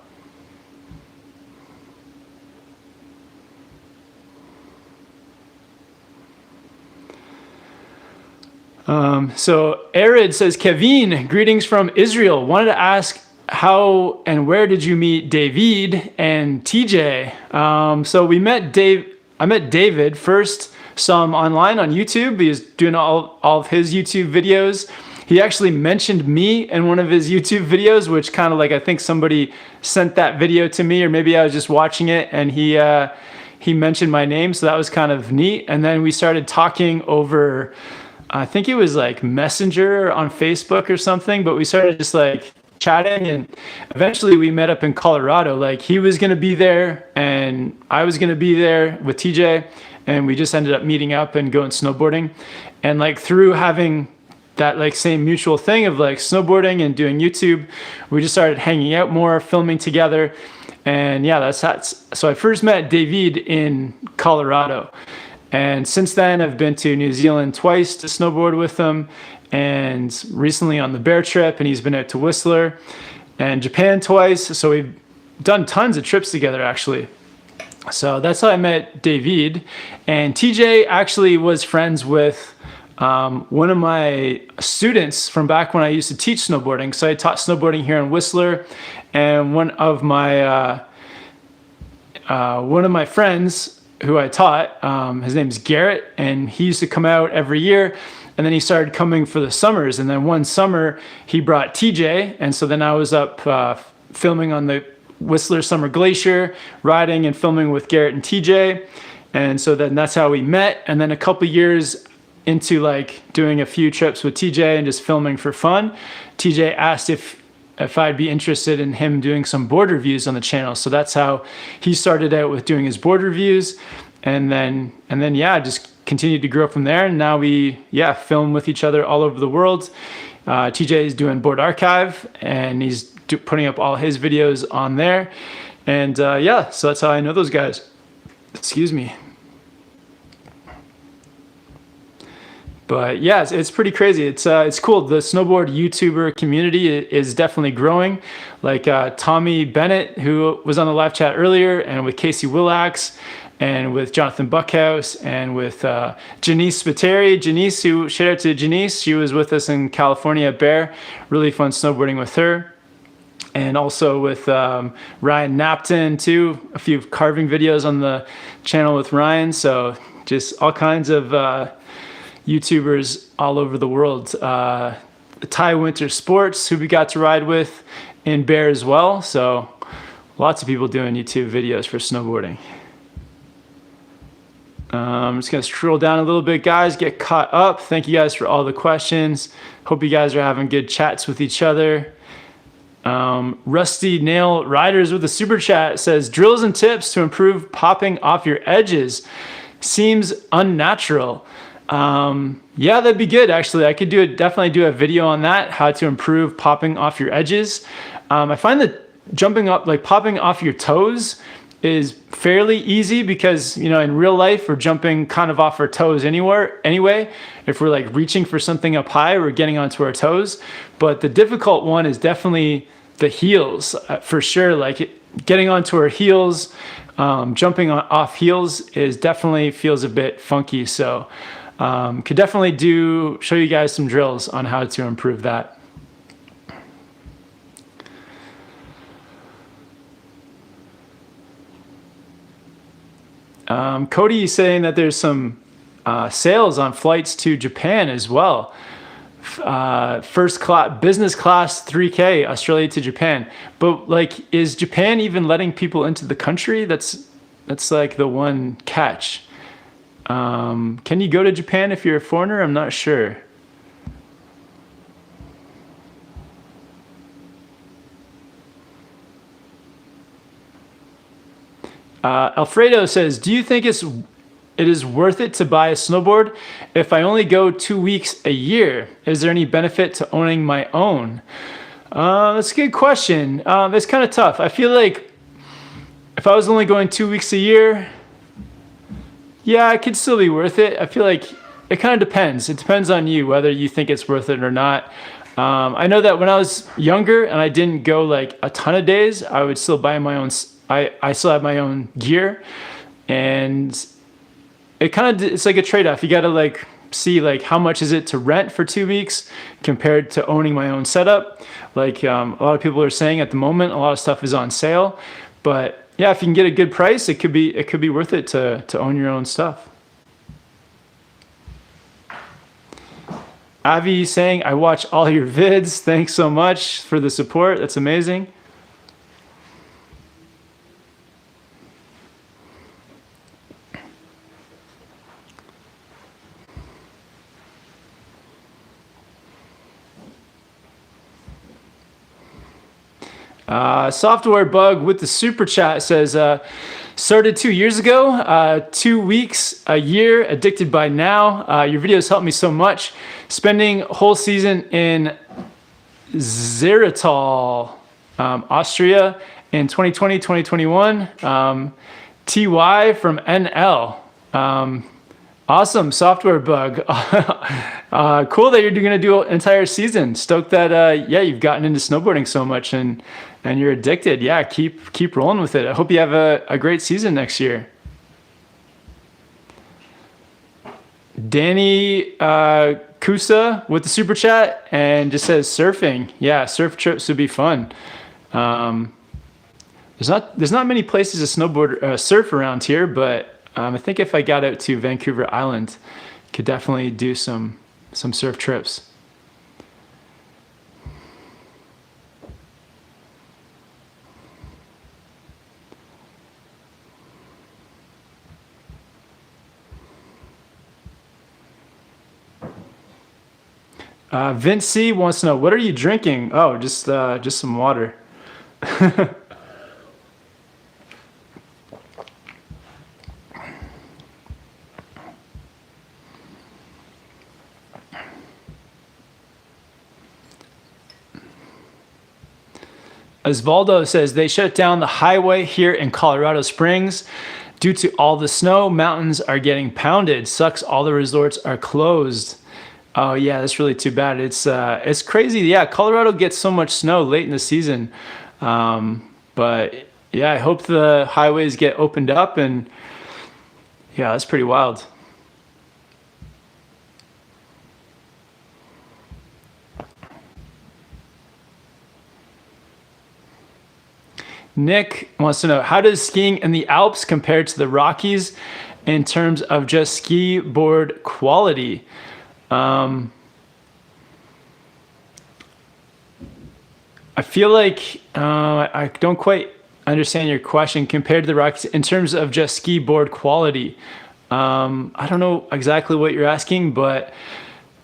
So Arid says, Kevin, greetings from Israel. Wanted to ask how and where did you meet David and TJ? So I met David first, saw him online on YouTube. He was doing all of his YouTube videos. He actually mentioned me in one of his YouTube videos, which kind of like, I think somebody sent that video to me, or maybe I was just watching it and he mentioned my name. So that was kind of neat. And then we started talking over, I think it was like Messenger on Facebook or something, but we started just like chatting, and eventually we met up in Colorado. Like he was going to be there and I was going to be there with TJ, and we just ended up meeting up and going snowboarding. And like through having that like same mutual thing of like snowboarding and doing YouTube. We just started hanging out more, filming together. And yeah, so I first met David in Colorado. And since then, I've been to New Zealand twice to snowboard with him, and recently on the Bear trip, and he's been out to Whistler, and Japan twice. So we've done tons of trips together, actually. So that's how I met David. And TJ actually was friends with one of my students from back when I used to teach snowboarding. So I taught snowboarding here in Whistler, and one of my friends who I taught, his name's Garrett, and he used to come out every year, and then he started coming for the summers. And then one summer he brought TJ, and so then I was up filming on the Whistler Summer Glacier, riding and filming with Garrett and TJ. And so then that's how we met. And then a couple years into like doing a few trips with TJ and just filming for fun, TJ asked if I'd be interested in him doing some board reviews on the channel. So that's how he started out with doing his board reviews. And then yeah, just continued to grow from there. And now we film with each other all over the world. TJ is doing Board Archive, and he's putting up all his videos on there. And so that's how I know those guys. Excuse me. But yeah, it's pretty crazy. It's cool. The snowboard YouTuber community is definitely growing. Like Tommy Bennett, who was on the live chat earlier, and with Casey Willax, and with Jonathan Buckhouse, and with Janice Spiteri. Janice, shout out to Janice. She was with us in California at Bear. Really fun snowboarding with her. And also with Ryan Napton too. A few carving videos on the channel with Ryan. So just all kinds of YouTubers all over the world. Ty Winter Sports, who we got to ride with in Bear as well. So lots of people doing YouTube videos for snowboarding. I'm just going to scroll down a little bit, guys, get caught up. Thank you guys for all the questions. Hope you guys are having good chats with each other. Rusty Nail Riders with a super chat says, drills and tips to improve popping off your edges. Seems unnatural. Yeah, that'd be good. Actually, I could definitely do a video on that, how to improve popping off your edges. I find that jumping up, like popping off your toes, is fairly easy because, you know, in real life we're jumping kind of off our toes anyway. If we're like reaching for something up high, we're getting onto our toes. But the difficult one is definitely the heels, for sure. Like getting onto our heels, jumping off heels definitely feels a bit funky. So could definitely show you guys some drills on how to improve that. Cody is saying that there's some sales on flights to Japan as well. First class, business class 3K, Australia to Japan. But like, is Japan even letting people into the country? That's like the one catch. Can you go to Japan if you're a foreigner? I'm not sure. Alfredo says, do you think it is worth it to buy a snowboard if I only go 2 weeks a year? Is there any benefit to owning my own? That's a good question. That's kind of tough. I feel like if I was only going 2 weeks a year, yeah, it could still be worth it. I feel like it kind of depends. It depends on you, whether you think it's worth it or not. I know that when I was younger and I didn't go like a ton of days, I would still buy my own. I still have my own gear, and it's like a trade-off. You got to like see like how much is it to rent for 2 weeks compared to owning my own setup. Like a lot of people are saying at the moment, a lot of stuff is on sale, but yeah, if you can get a good price, it could be worth it to own your own stuff. Avi saying, I watch all your vids. Thanks so much for the support. That's amazing. Software Bug with the super chat says, Started 2 years ago, 2 weeks, a year, addicted by now. Your videos helped me so much. Spending a whole season in Zeratal, Austria in 2020, 2021. TY from NL. Awesome software bug. Cool that you're going to do an entire season. Stoked that you've gotten into snowboarding so much and you're addicted. Yeah, keep rolling with it. I hope you have a great season next year. Danny Kusa with the super chat and just says surfing. Yeah, surf trips would be fun. There's not many places to snowboard surf around here, but I think if I got out to Vancouver Island, could definitely do some surf trips. Vince C wants to know, what are you drinking? Oh, just some water. Osvaldo says they shut down the highway here in Colorado Springs due to all the snow. Mountains are getting pounded. Sucks all the resorts are closed. Oh yeah, that's really too bad. It's crazy. Yeah, Colorado gets so much snow late in the season. But yeah, I hope the highways get opened up, and yeah, that's pretty wild. Nick wants to know, how does skiing in the Alps compare to the Rockies in terms of just ski board quality? I feel like I don't quite understand your question. Compared to the Rockies in terms of just ski board quality, I don't know exactly what you're asking, but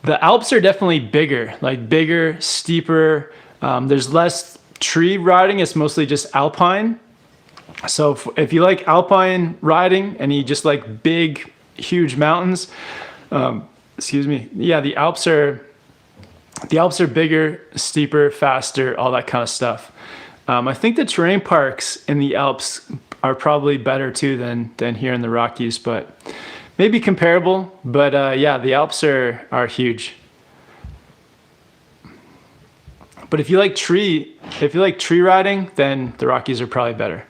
the Alps are definitely bigger, steeper. There's less tree riding. It's mostly just alpine. So if you like alpine riding and you just like big, huge mountains, excuse me. Yeah, the Alps are bigger, steeper, faster, all that kind of stuff. I think the terrain parks in the Alps are probably better too than here in the Rockies, but maybe comparable. But yeah, the Alps are huge. But if you like tree riding, then the Rockies are probably better.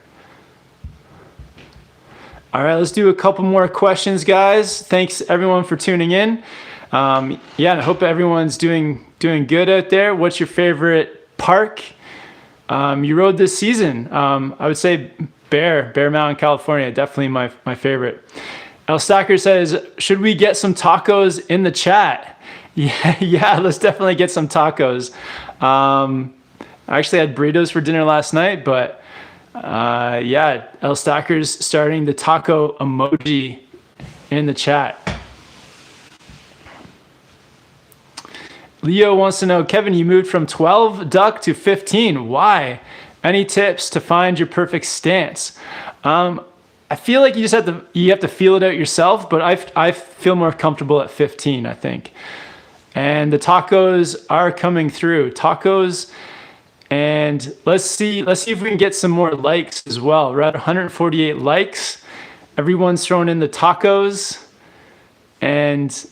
All right, let's do a couple more questions, guys. Thanks everyone for tuning in. Yeah, and I hope everyone's doing good out there. What's your favorite park you rode this season? I would say Bear Mountain, California, definitely my favorite. El Stacker says, should we get some tacos in the chat? Yeah, let's definitely get some tacos. I actually had burritos for dinner last night, but yeah, El Stacker's starting the taco emoji in the chat. Leo wants to know, Kevin, you moved from 12 duck to 15. Why? Any tips to find your perfect stance? I feel like you have to feel it out yourself, but I feel more comfortable at 15, I think. And the tacos are coming through. Tacos, and let's see if we can get some more likes as well. We're at 148 likes. Everyone's throwing in the tacos, and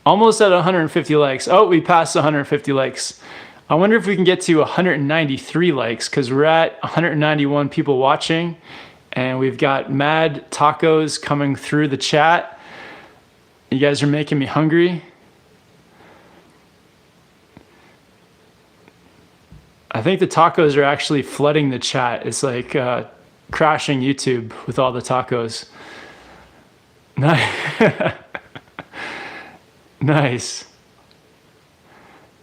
almost at 150 likes. Oh, we passed 150 likes. I wonder if we can get to 193 likes, because we're at 191 people watching, and we've got mad tacos coming through the chat. You guys are making me hungry. I think the tacos are actually flooding the chat. It's like crashing YouTube with all the tacos. Nice.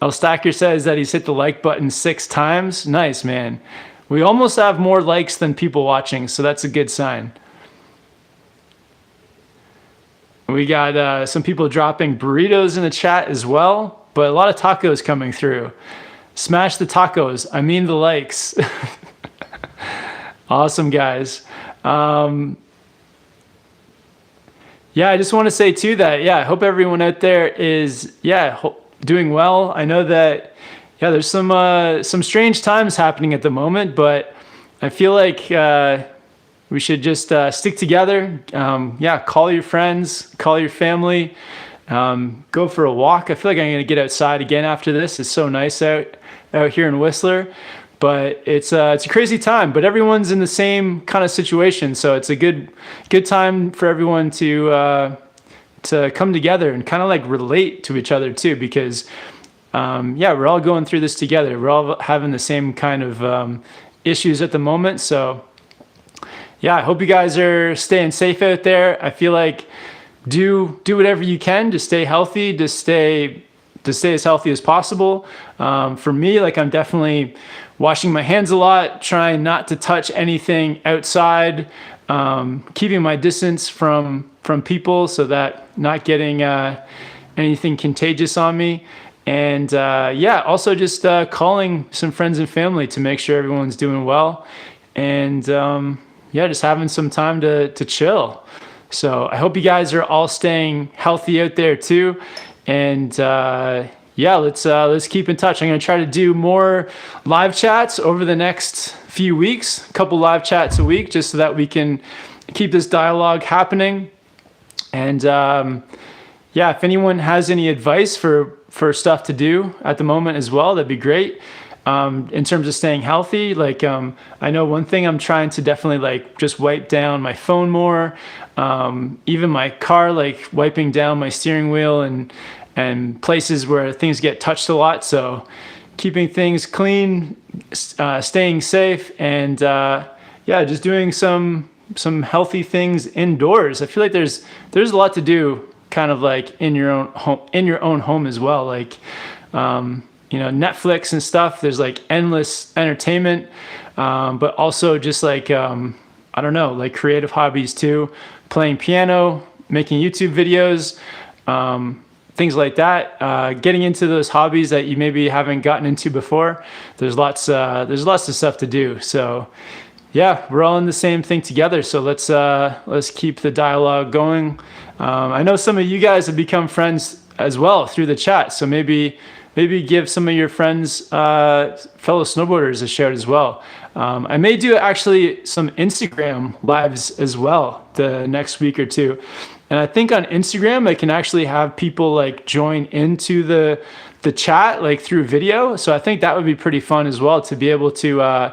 El Stacker says that he's hit the like button 6 times. Nice, man. We almost have more likes than people watching, so that's a good sign. We got some people dropping burritos in the chat as well, but a lot of tacos coming through. Smash the tacos. I mean the likes. Awesome, guys. Yeah, I just want to say too that, I hope everyone out there is, doing well. I know that, there's some strange times happening at the moment, but I feel like we should just stick together. Call your friends, call your family, go for a walk. I feel like I'm going to get outside again after this. It's so nice out here in Whistler. But it's a crazy time, but everyone's in the same kind of situation. So it's a good time for everyone to come together and kind of like relate to each other too, because we're all going through this together. We're all having the same kind of issues at the moment. So I hope you guys are staying safe out there. I feel like do whatever you can to stay healthy, to stay as healthy as possible. For me, like, I'm definitely washing my hands a lot, trying not to touch anything outside, keeping my distance from people so that not getting anything contagious on me. And also just calling some friends and family to make sure everyone's doing well. And just having some time to chill. So I hope you guys are all staying healthy out there too. And let's keep in touch. I'm going to try to do more live chats over the next few weeks, a couple live chats a week, just so that we can keep this dialogue happening. And if anyone has any advice for stuff to do at the moment as well, that'd be great. In terms of staying healthy, like, I know one thing I'm trying to definitely like just wipe down my phone more, even my car, like wiping down my steering wheel and places where things get touched a lot. So keeping things clean, staying safe, and just doing some healthy things indoors. I feel like there's a lot to do kind of like in your own home as well. Like, Netflix and stuff, there's like endless entertainment, but also just like, like creative hobbies too, playing piano, making YouTube videos, things like that, getting into those hobbies that you maybe haven't gotten into before. There's lots of stuff to do. So we're all in the same thing together. So let's keep the dialogue going. I know some of you guys have become friends as well through the chat. So maybe give some of your friends, fellow snowboarders, a shout as well. I may do actually some Instagram lives as well the next week or two. And I think on Instagram, I can actually have people like join into the chat, like through video. So I think that would be pretty fun as well, to be able to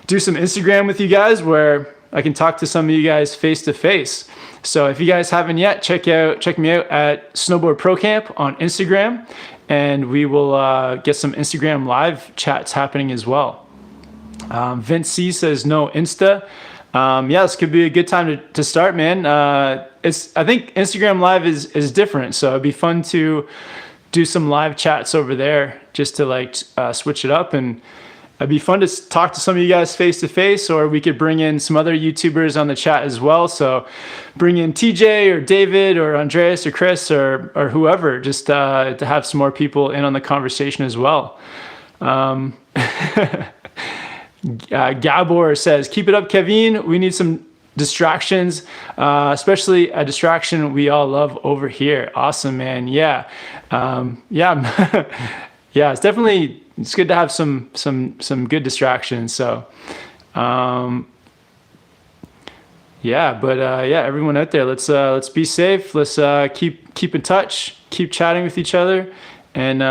do some Instagram with you guys where I can talk to some of you guys face to face. So if you guys haven't yet, check me out at Snowboard Pro Camp on Instagram, and we will get some Instagram live chats happening as well. Vince C says no Insta. This could be a good time to start, man. I think Instagram live is different, so it'd be fun to do some live chats over there just to like switch it up. And it'd be fun to talk to some of you guys face to face, or we could bring in some other YouTubers on the chat as well. So bring in TJ or David or Andreas or Chris or whoever, just to have some more people in on the conversation as well. Gabor says, keep it up, Kevin. We need some distractions, especially a distraction we all love over here. Awesome, man. Yeah. It's definitely, it's good to have some good distractions. So, everyone out there, let's be safe. Let's keep in touch, keep chatting with each other. And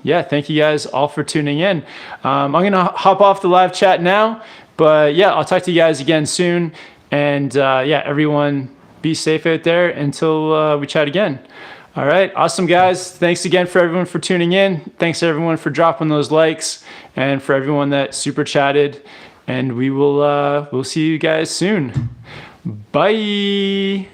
thank you guys all for tuning in. I'm gonna hop off the live chat now, but I'll talk to you guys again soon. And everyone be safe out there until we chat again. All right, awesome guys. Thanks again for everyone for tuning in. Thanks to everyone for dropping those likes, and for everyone that super chatted. And we'll see you guys soon. Bye.